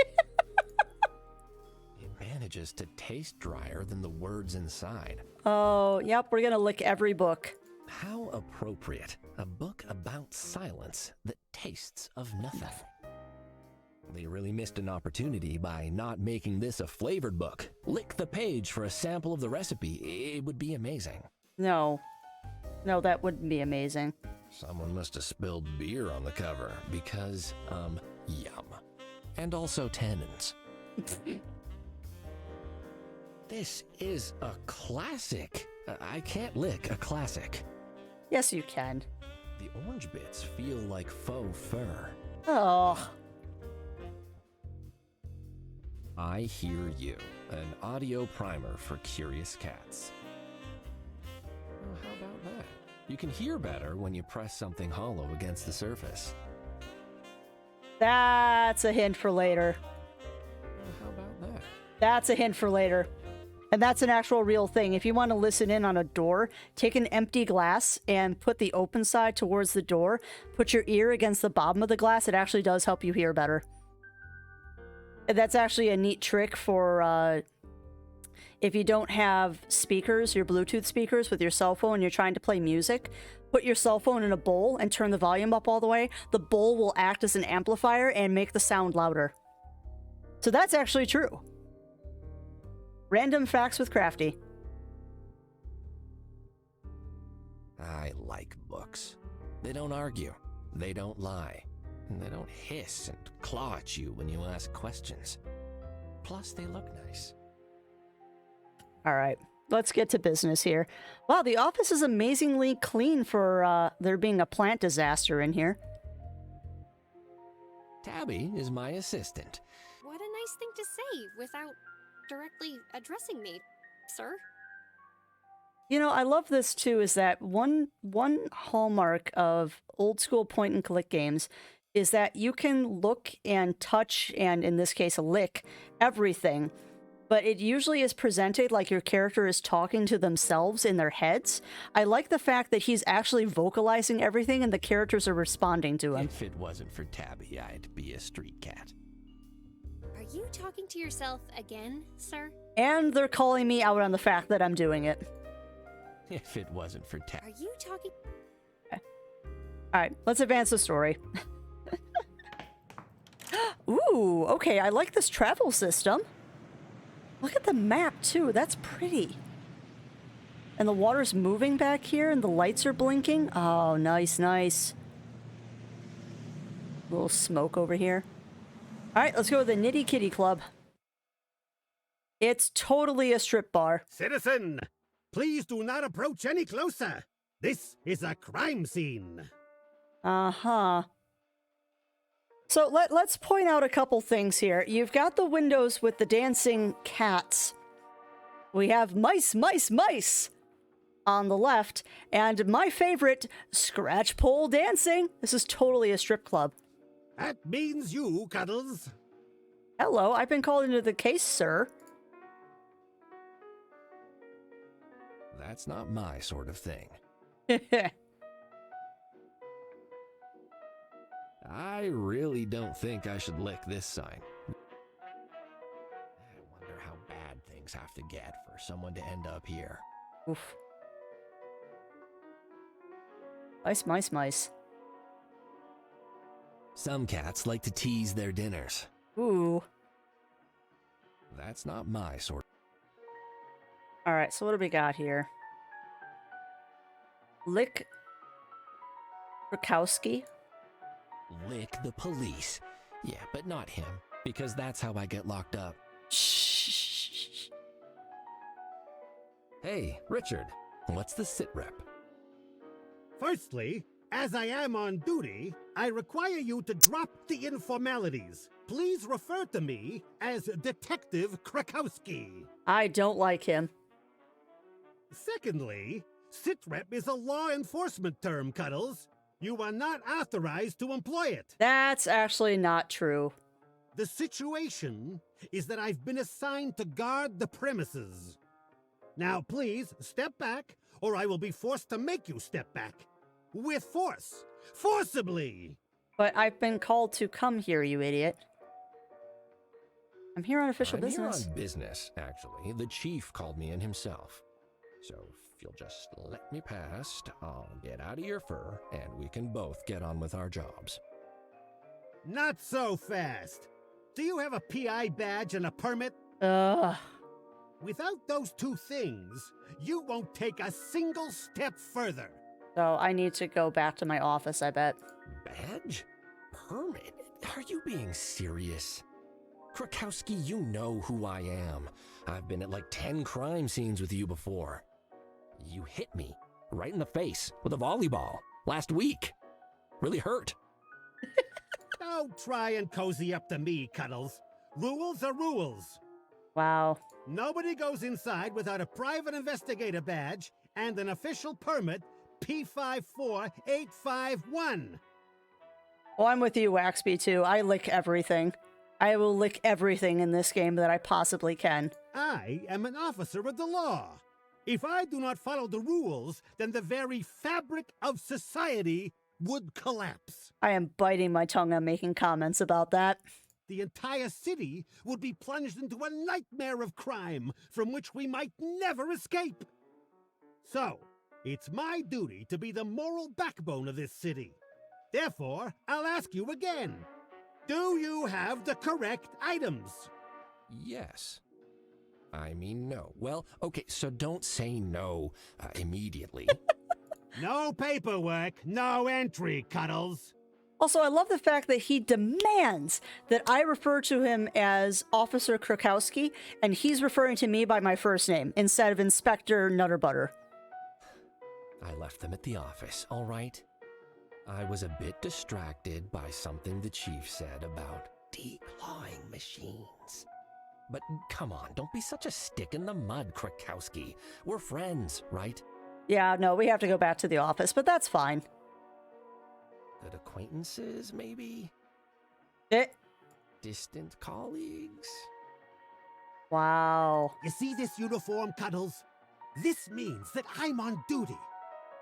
manages to taste drier than the words inside. Oh, yep, we're gonna lick every book. How appropriate. A book about silence that tastes of nothing. They really missed an opportunity by not making this a flavored book. Lick the page for a sample of the recipe. It would be amazing. No. No, that wouldn't be amazing. Someone must have spilled beer on the cover because, yum. And also tannins. This is a classic. I can't lick a classic. Yes, you can. The orange bits feel like faux fur. Oh. I Hear You, an audio primer for curious cats. Oh, how about that? You can hear better when you press something hollow against the surface. That's a hint for later. Oh, how about that? That's a hint for later. And that's an actual real thing. If you want to listen in on a door, take an empty glass and put the open side towards the door. Put your ear against the bottom of the glass. It actually does help you hear better. And that's actually a neat trick for if you don't have speakers, your Bluetooth speakers with your cell phone, and you're trying to play music. Put your cell phone in a bowl and turn the volume up all the way. The bowl will act as an amplifier and make the sound louder. So that's actually true. Random facts with Crafty. I like books. They don't argue. They don't lie. And they don't hiss and claw at you when you ask questions. Plus, they look nice. All right, let's get to business here. Wow, the office is amazingly clean for there being a plant disaster in here. Tabby is my assistant. What a nice thing to say without directly addressing me, sir. You know, I love this too, is that one hallmark of old school point and click games is that you can look and touch, and in this case, lick everything, but it usually is presented like your character is talking to themselves in their heads. I like the fact that he's actually vocalizing everything and the characters are responding to him. If it wasn't for Tabby, I'd be a street cat. Are you talking to yourself again, sir? And they're calling me out on the fact that I'm doing it. If it wasn't for Tabby. Are you talking? Okay. All right, let's advance the story. Ooh, okay, I like this travel system. Look at the map, too. That's pretty. And the water's moving back here, and the lights are blinking. Oh, nice, nice. A little smoke over here. All right, let's go to the Nitty Kitty Club. It's totally a strip bar. Citizen, please do not approach any closer. This is a crime scene. Uh-huh. So let's point out a couple things here. You've got the windows with the dancing cats. We have mice, mice, mice on the left, and my favorite, scratch pole dancing. This is totally a strip club. That means you, Cuddles. Hello, I've been called into the case, sir. That's not my sort of thing. I really don't think I should lick this sign. I wonder how bad things have to get for someone to end up here. Oof. Mice, mice, mice. Some cats like to tease their dinners. Ooh. That's not my sort. Alright, so what do we got here? Lick Rakowski. Lick the police. Yeah, but not him, because that's how I get locked up. Shh. Hey, Richard, what's the sit rep? Firstly, as I am on duty, I require you to drop the informalities. Please refer to me as Detective Krakowski. I don't like him. Secondly, sitrep is a law enforcement term, Cuddles. You are not authorized to employ it. That's actually not true. The situation is that I've been assigned to guard the premises. Now, please, step back, or I will be forced to make you step back. With force. Forcibly! But I've been called to come here, you idiot. I'm here on official I'm business. here on business, actually. The chief called me in himself. So if you'll just let me past, I'll get out of your fur, and we can both get on with our jobs. Not so fast. Do you have a PI badge and a permit? Ugh. Without those two things, you won't take a single step further. So I need to go back to my office, I bet. Badge? Permit? Are you being serious? Krakowski, you know who I am. I've been at like 10 crime scenes with you before. You hit me right in the face with a volleyball last week. Really hurt. Don't try and cozy up to me, Cuddles. Rules are rules. Wow. Nobody goes inside without a private investigator badge and an official permit P54851. Oh, I'm with you, Waxby, too. I lick everything. I will lick everything in this game that I possibly can. I am an officer of the law. If I do not follow the rules, then the very fabric of society would collapse. I am biting my tongue on making comments about that. The entire city would be plunged into a nightmare of crime from which we might never escape. So, it's my duty to be the moral backbone of this city. Therefore, I'll ask you again. Do you have the correct items? Yes. I mean, no. Well, okay, so don't say no immediately. No paperwork, no entry, Cuddles. Also, I love the fact that he demands that I refer to him as Officer Krakowski, and he's referring to me by my first name instead of Inspector Nutterbutter. I left them at the office, all right? I was a bit distracted by something the chief said about declawing machines. But come on, don't be such a stick in the mud, Krakowski. We're friends, right? Yeah, no, we have to go back to the office, but that's fine. Good acquaintances, maybe? Distant colleagues? Wow. You see this uniform, Cuddles? This means that I'm on duty.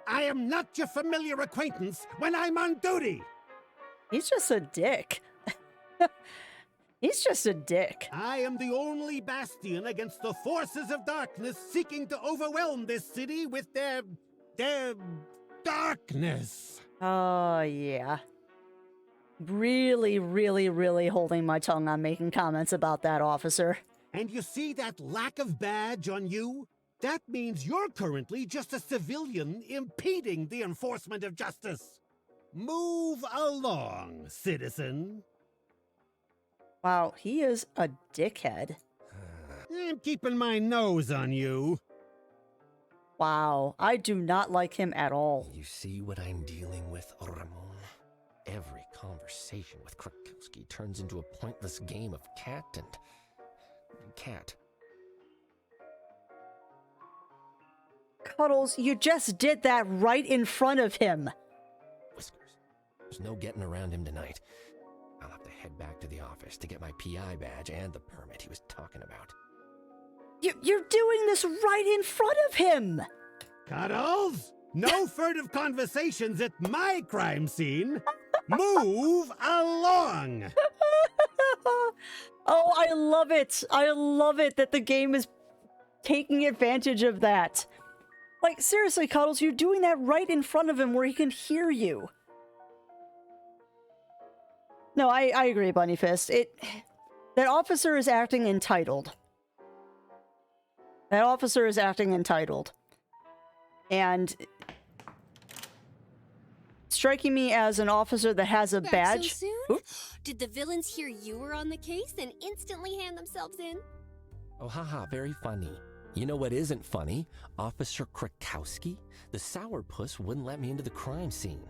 I am not your familiar acquaintance when I'm on duty. He's just a dick. He's just a dick. I am the only bastion against the forces of darkness seeking to overwhelm this city with their darkness. Oh, yeah. Really, really, really holding my tongue on making comments about that, officer. And you see that lack of badge on you? That means you're currently just a civilian impeding the enforcement of justice. Move along, citizen. Wow, he is a dickhead. I'm keeping my nose on you. Wow, I do not like him at all. You see what I'm dealing with, Ramon? Every conversation with Krakowski turns into a pointless game of cat and cat. Cuddles, you just did that right in front of him. Whiskers. There's no getting around him tonight. I'll have to head back to the office to get my PI badge and the permit he was talking about. You're doing this right in front of him. Cuddles, no furtive conversations at my crime scene. Move along. Oh, I love it. I love it that the game is taking advantage of that. Like, seriously, Cuddles, you're doing that right in front of him where he can hear you. No, I agree, Bunnyfist. That officer is acting entitled. That officer is acting entitled. And striking me as an officer that has a Back badge. so soon? Oop. Did the villains hear you were on the case and instantly hand themselves in? Oh, haha, very funny. You know what isn't funny? Officer Krakowski? The sourpuss wouldn't let me into the crime scene.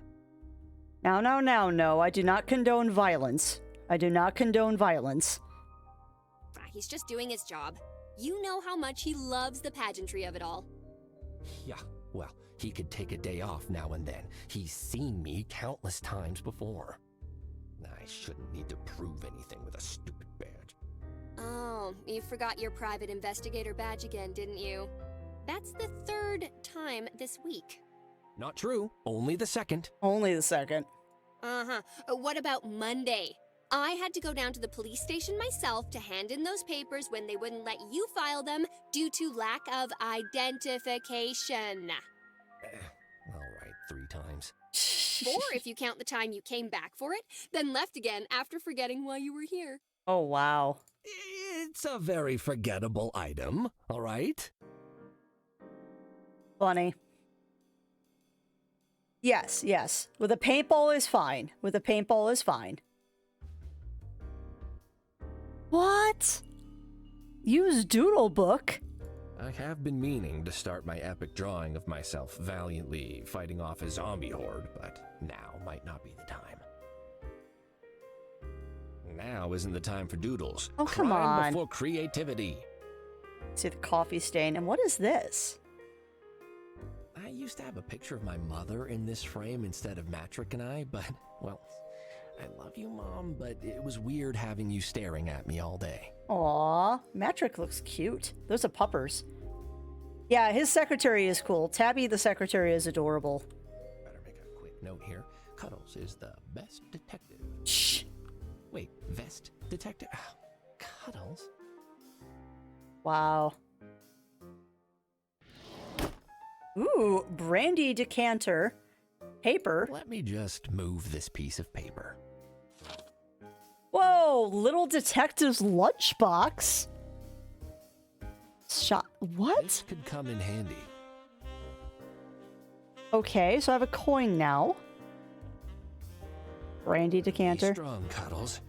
No, I do not condone violence. I do not condone violence. He's just doing his job. You know how much he loves the pageantry of it all. Yeah, well, he could take a day off now and then. He's seen me countless times before. I shouldn't need to prove anything with a stupid badge. Oh, you forgot your private investigator badge again, didn't you? That's the third time this week. Not true. Only the second. Only the second. Uh-huh. What about Monday? I had to go down to the police station myself to hand in those papers when they wouldn't let you file them due to lack of identification. All right, 3 times. 4 if you count the time you came back for it, then left again after forgetting why you were here. Oh, wow. It's a very forgettable item, all right? Funny. Yes. With a paintball is fine. What? Use Doodle Book? I have been meaning to start my epic drawing of myself valiantly fighting off a zombie horde, but now might not be the time. Now isn't the time for doodles. Oh, come Crime on. before creativity. See the coffee stain. And what is this? I used to have a picture of my mother in this frame instead of Matrick and I, but, well, I love you, Mom, but it was weird having you staring at me all day. Aw, Matrick looks cute. Those are puppers. Yeah, his secretary is cool. Tabby the secretary is adorable. Better make a quick note here. Cuddles is the best detective. Shh. Wait, vest detective? Oh, Cuddles? Wow. Ooh, brandy decanter. Paper. Let me just move this piece of paper. Whoa, little detective's lunchbox. Shot. What? This could come in handy. Okay, so I have a coin now. Brandy Be decanter. strong, Cuddles.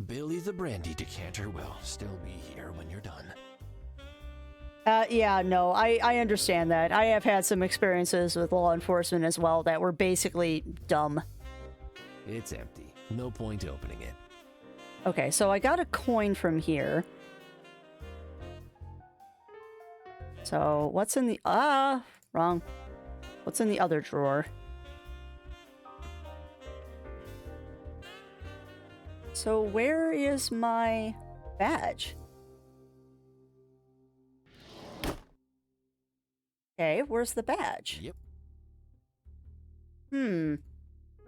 Billy the brandy decanter will still be here when you're done. Yeah, no, I understand that. I have had some experiences with law enforcement as well that were basically dumb. It's empty. No point opening it. Okay, so I got a coin from here. So, what's in the... wrong. What's in the other drawer? So, where is my badge? Okay, where's the badge? Yep.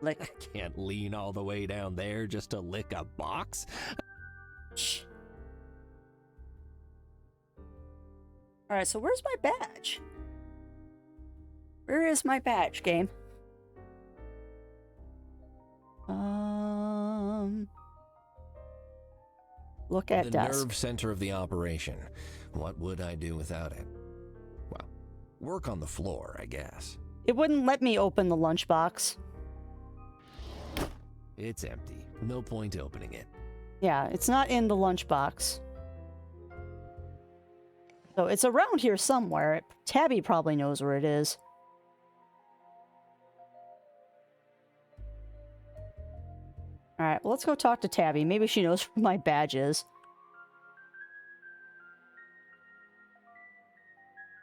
Like... I can't lean all the way down there just to lick a box. Shh. Alright, so where's my badge? Where is my badge, game? Look at The desk. nerve center of the operation. What would I do without it? Well, work on the floor, I guess. It wouldn't let me open the lunchbox. It's empty. No point opening it. Yeah, it's not in the lunchbox. So it's around here somewhere. Tabby probably knows where it is. well, let's go talk to Tabby. Maybe she knows where my badge is.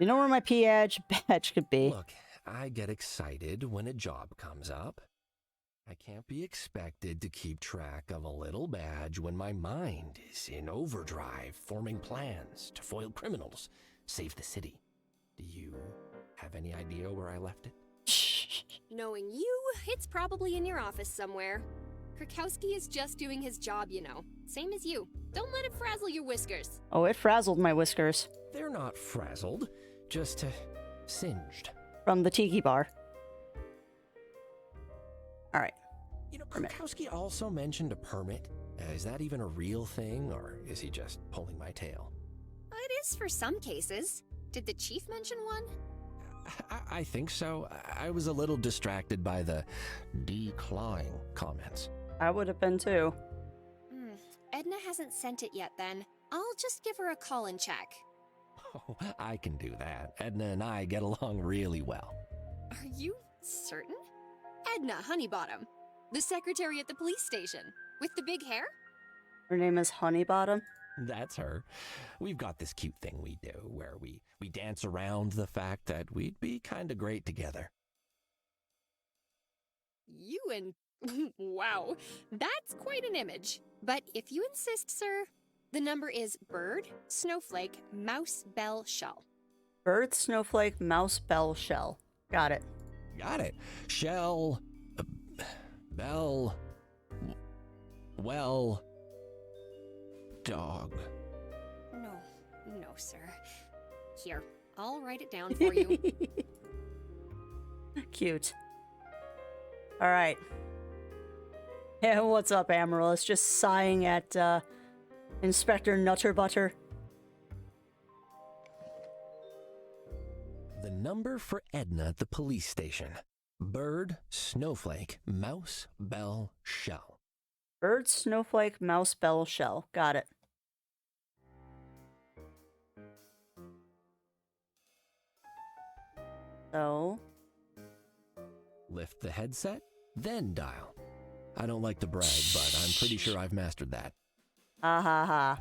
You know where my badge could be? Look, I get excited when a job comes up. I can't be expected to keep track of a little badge when my mind is in overdrive, forming plans to foil criminals, save the city. Do you have any idea where I left it? Knowing you, it's probably in your office somewhere. Krakowski is just doing his job, you know. Same as you. Don't let it frazzle your whiskers. Oh, it frazzled my whiskers. They're not frazzled, just singed. From the tiki bar. All right. You know, Krakowski also mentioned a permit. Is that even a real thing, or is he just pulling my tail? It is for some cases. Did the chief mention one? I think so. I was a little distracted by the decline comments. I would have been too. Edna hasn't sent it yet then. I'll just give her a call and check. Oh, I can do that. Edna and I get along really well. Are you certain? Edna Honeybottom, the secretary at the police station, with the big hair? Her name is Honeybottom. That's her. We've got this cute thing we do where we dance around the fact that we'd be kind of great together. You and... wow, that's quite an image. But if you insist, sir, the number is bird, snowflake, mouse, bell, shell. Bird, snowflake, mouse, bell, shell. Got it. Got it. Shell, bell, well, dog. No, sir. Here, I'll write it down for you. Cute. All right. Yeah, what's up, Amaryllis? Just sighing at Inspector Nutterbutter. The number for Edna at the police station. Bird, snowflake, mouse, bell, shell. Bird, snowflake, mouse, bell, shell. Got it. So... Lift the headset, then dial. I don't like to brag, but I'm pretty sure I've mastered that. Ha ha ha.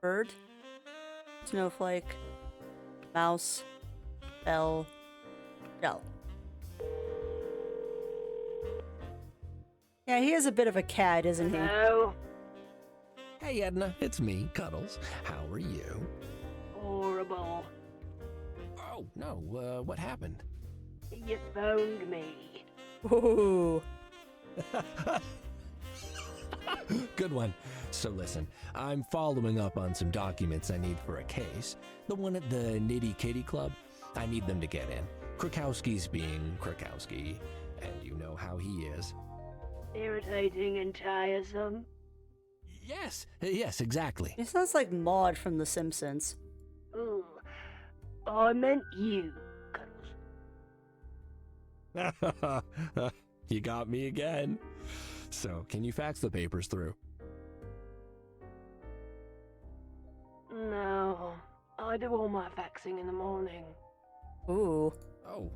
Bird, snowflake, mouse, bell, shell. Yeah, he is a bit of a cat, isn't he? Hello? Hey Edna, it's me, Cuddles. How are you? Horrible. Oh, no, what happened? You phoned me. Ooh. Good one. So listen, I'm following up on some documents I need for a case. The one at the Nitty Kitty Club. I need them to get in. Krakowski's being Krakowski, and you know how he is. Irritating and tiresome. Yes, exactly. He sounds like Maud from The Simpsons. Ooh, I meant you, Cuddles. You got me again. So, can you fax the papers through? No, I do all my faxing in the morning. Ooh. Oh,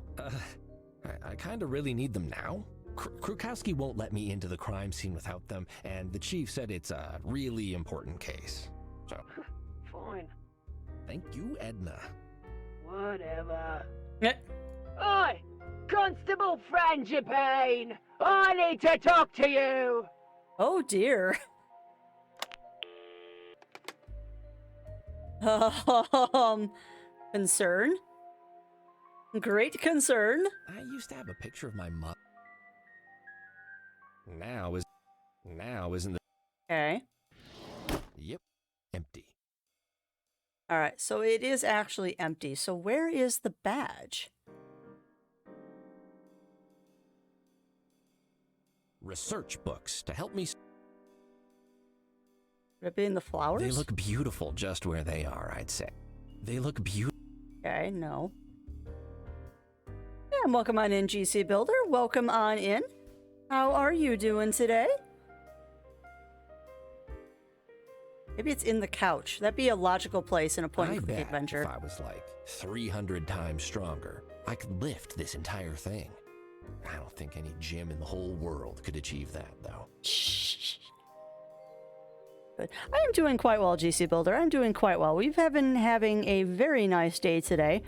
I kind of really need them now. Krukowski won't let me into the crime scene without them, and the chief said it's a really important case. So, Fine. thank you, Edna. Whatever. Eh. Oi! Constable Frangipane! I need to talk to you! Oh dear. Concern? Great concern. I used to have a picture of my mother. Now isn't the... Okay. Yep, empty. All right, so it is actually empty. So where is the badge? Research books to help me... Would it be in the flowers? They look beautiful just where they are, I'd say. They look beautiful. Okay, no. Yeah, welcome on in, GC Builder. Welcome on in. How are you doing today? Maybe it's in the couch. That'd be a logical place in a point I and click bet adventure. if I was like 300 times stronger, I could lift this entire thing. I don't think any gym in the whole world could achieve that, though. Shh. But I am doing quite well, GC Builder. I'm doing quite well. We've been having a very nice day today,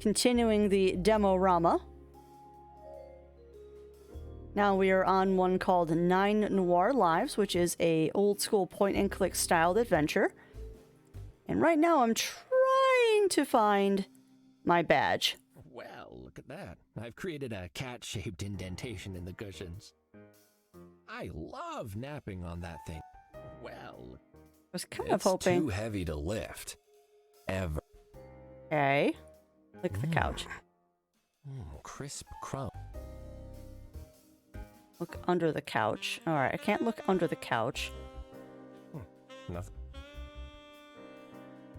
continuing the demo-rama. Now we are on one called 9 Noir Lives, which is a old-school point-and-click styled adventure. And right now I'm trying to find my badge. Well, look at that. I've created a cat-shaped indentation in the cushions. I love napping on that thing. Well, I was kind of hoping. It's too heavy to lift. Ever. Okay. Lick the couch. Crisp crumb. Look under the couch. Alright, I can't look under the couch. Nothing.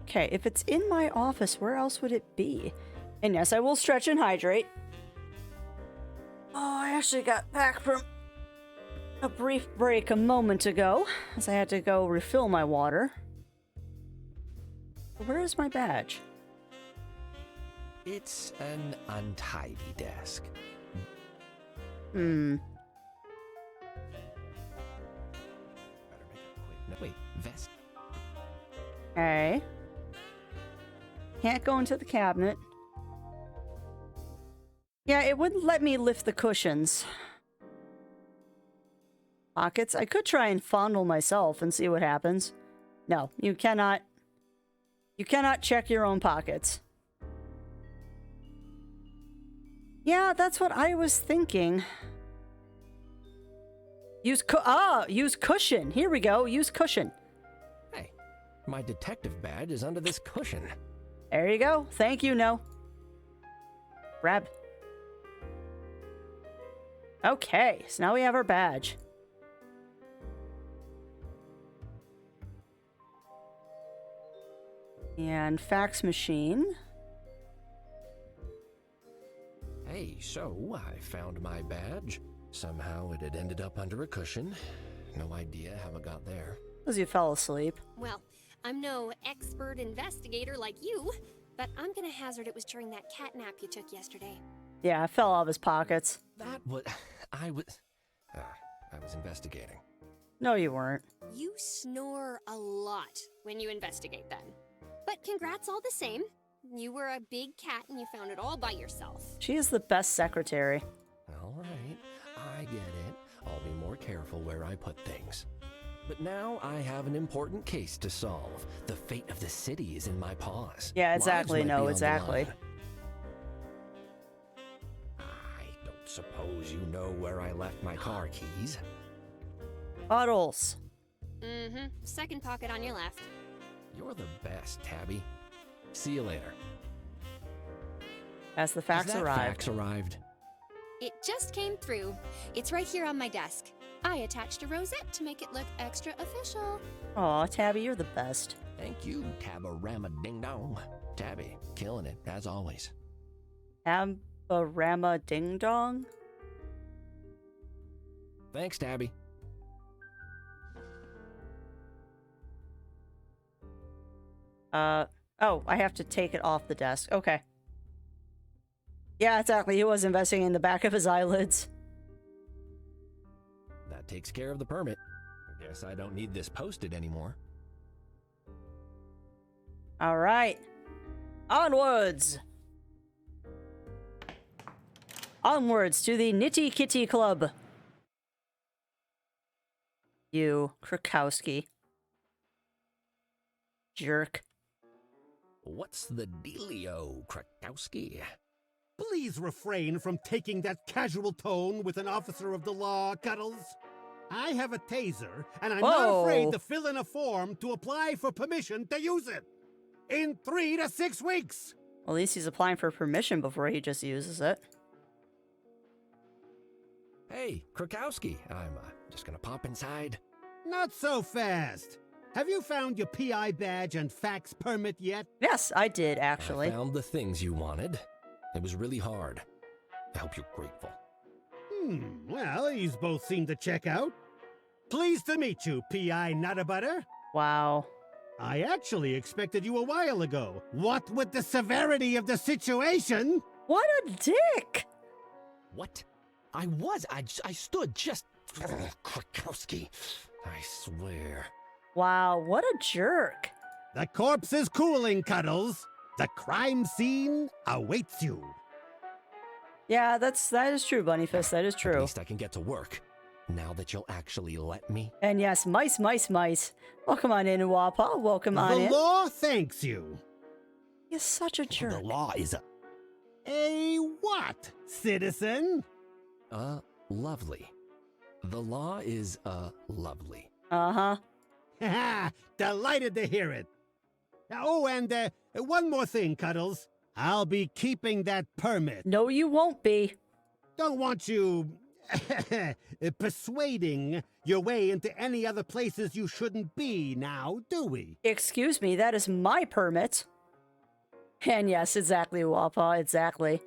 Okay, if it's in my office, where else would it be? And yes, I will stretch and hydrate. Oh, I actually got back from a brief break a moment ago, as I had to go refill my water. Where is my badge? It's an untidy desk. Better make it quick. No, wait, vest. Okay. Can't go into the cabinet. Yeah, it wouldn't let me lift the cushions. Pockets? I could try and fondle myself and see what happens. No, you cannot. You cannot check your own pockets. Yeah, that's what I was thinking. Use cushion. Here we go. Use cushion. Hey, my detective badge is under this cushion. There you go. Thank you, no. Grab. Okay, so now we have our badge. And fax machine. Hey, so I found my badge. Somehow it had ended up under a cushion. No idea how it got there. Because you fell asleep. Well, I'm no expert investigator like you, but I'm gonna hazard it was during that cat nap you took yesterday. Yeah, it fell out of his pockets. That was... I was investigating. No, you weren't. You snore a lot when you investigate then. But congrats all the same. You were a big cat and you found it all by yourself. She is the best secretary. All right, I get it. I'll be more careful where I put things. But now I have an important case to solve. The fate of the city is in my paws. Yeah, exactly. Lives might be No, on the exactly. line. I don't suppose you know where I left my car keys. Puddles. Mm-hmm. Second pocket on your left. You're the best, Tabby. See you later. As the fax Has that arrived. fax arrived? It just came through. It's right here on my desk. I attached a rosette to make it look extra official. Aw, Tabby, you're the best. Thank you, Tabarama Ding Dong. Tabby, killing it, as always. Tabarama Ding Dong? Thanks, Tabby. Oh, I have to take it off the desk. Okay. Yeah, exactly. He was investing in the back of his eyelids. That takes care of the permit. Guess I don't need this posted anymore. All right. Onwards. Onwards to the Nitty Kitty Club. You, Krakowski. Jerk. What's the dealio, Krakowski? Please refrain from taking that casual tone with an officer of the law, Cuddles. I have a taser, and I'm not afraid to fill in a form to apply for permission to use it. In 3 to 6 weeks. Well, at least he's applying for permission before he just uses it. Hey, Krakowski, I'm just gonna pop inside. Not so fast. Have you found your PI badge and fax permit yet? Yes, I did, actually. I found the things you wanted. It was really hard. I hope you're grateful. Well, these both seem to check out. Pleased to meet you, PI Nuttabutter. Wow. I actually expected you a while ago. What with the severity of the situation? What a dick! What? I stood just... Krakowski, I swear. Wow, what a jerk. The corpse is cooling, Cuddles. The crime scene awaits you. Yeah, that is true, Bunnyfist. That is At true. least I can get to work. Now that you'll actually let me. And yes, mice. Welcome on in, Wapa. Welcome on The in. law thanks you. He's such a jerk. The law is A what, citizen? lovely. The law is, lovely. Uh-huh. Ha! Delighted to hear it. Oh, and one more thing, Cuddles. I'll be keeping that permit. No, you won't be. Don't want you persuading your way into any other places you shouldn't be now, do we? Excuse me, that is my permit. And yes, exactly, Wapa, exactly.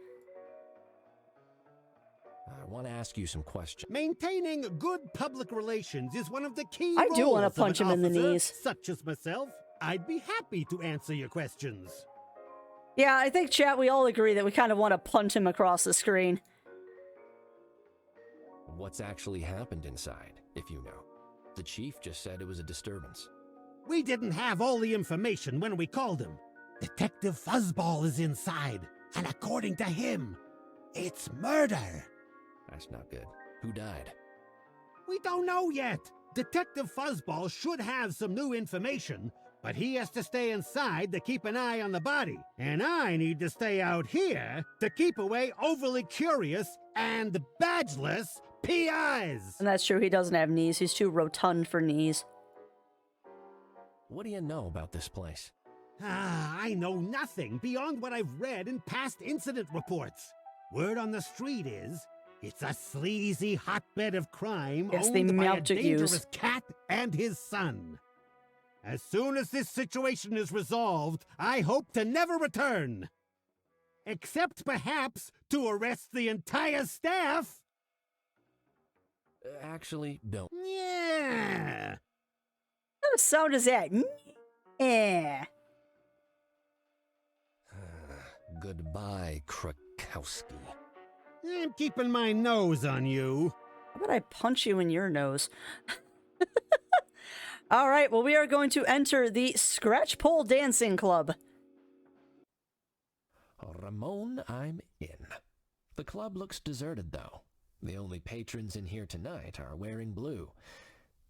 I want to ask you some questions. Maintaining good public relations is one of the key I do want roles to punch of him an in the officer knees. Such as myself, I'd be happy to answer your questions. Yeah, I think, chat, we all agree that we kind of want to punch him across the screen. What's actually happened inside, if you know? The chief just said it was a disturbance. We didn't have all the information when we called him. Detective Fuzzball is inside, and according to him, it's murder. That's not good. Who died? We don't know yet. Detective Fuzzball should have some new information, but he has to stay inside to keep an eye on the body. And I need to stay out here to keep away overly curious and badgeless PIs. And that's true, he doesn't have knees. He's too rotund for knees. What do you know about this place? I know nothing beyond what I've read in past incident reports. Word on the street is, it's a sleazy hotbed of crime Yes, owned they by a melt to use. dangerous cat and his son. As soon as this situation is resolved, I hope to never return. Except perhaps to arrest the entire staff. Actually, don't. Yeah. What kind of sound is that? Eh. Goodbye, Krakowski. I'm keeping my nose on you. How about I punch you in your nose? All right, well, we are going to enter the Scratch Pole Dancing Club. Ramon, I'm in. The club looks deserted, though. The only patrons in here tonight are wearing blue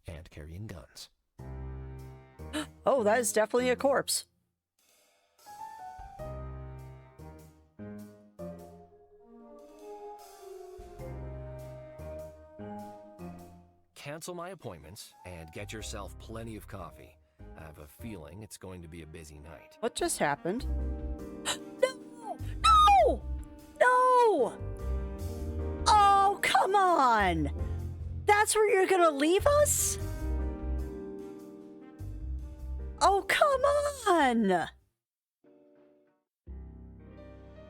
and carrying guns. Oh, that is definitely a corpse. Cancel my appointments and get yourself plenty of coffee. I have a feeling it's going to be a busy night. What just happened? No! No! No! Oh, come on! That's where you're gonna leave us? Oh, come on!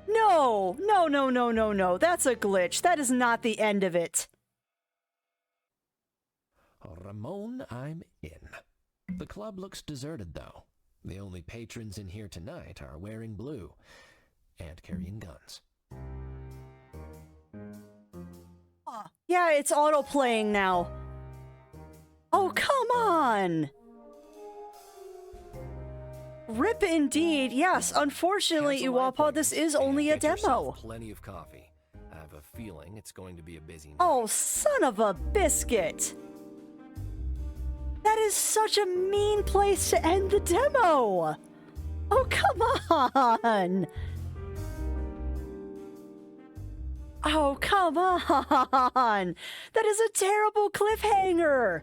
No! No, no, no, no, no. That's a glitch. That is not the end of it. Ramon, I'm in. The club looks deserted, though. The only patrons in here tonight are wearing blue and carrying guns. Yeah, it's auto-playing now. Oh, come on! Rip indeed. Yes, unfortunately, Cancel my Iwapa, this is appointments only a and get yourself demo. Plenty of coffee. I have a feeling it's going to be a busy night. Oh, son of a biscuit! That is such a mean place to end the demo! Oh, come on! Oh, come on! That is a terrible cliffhanger!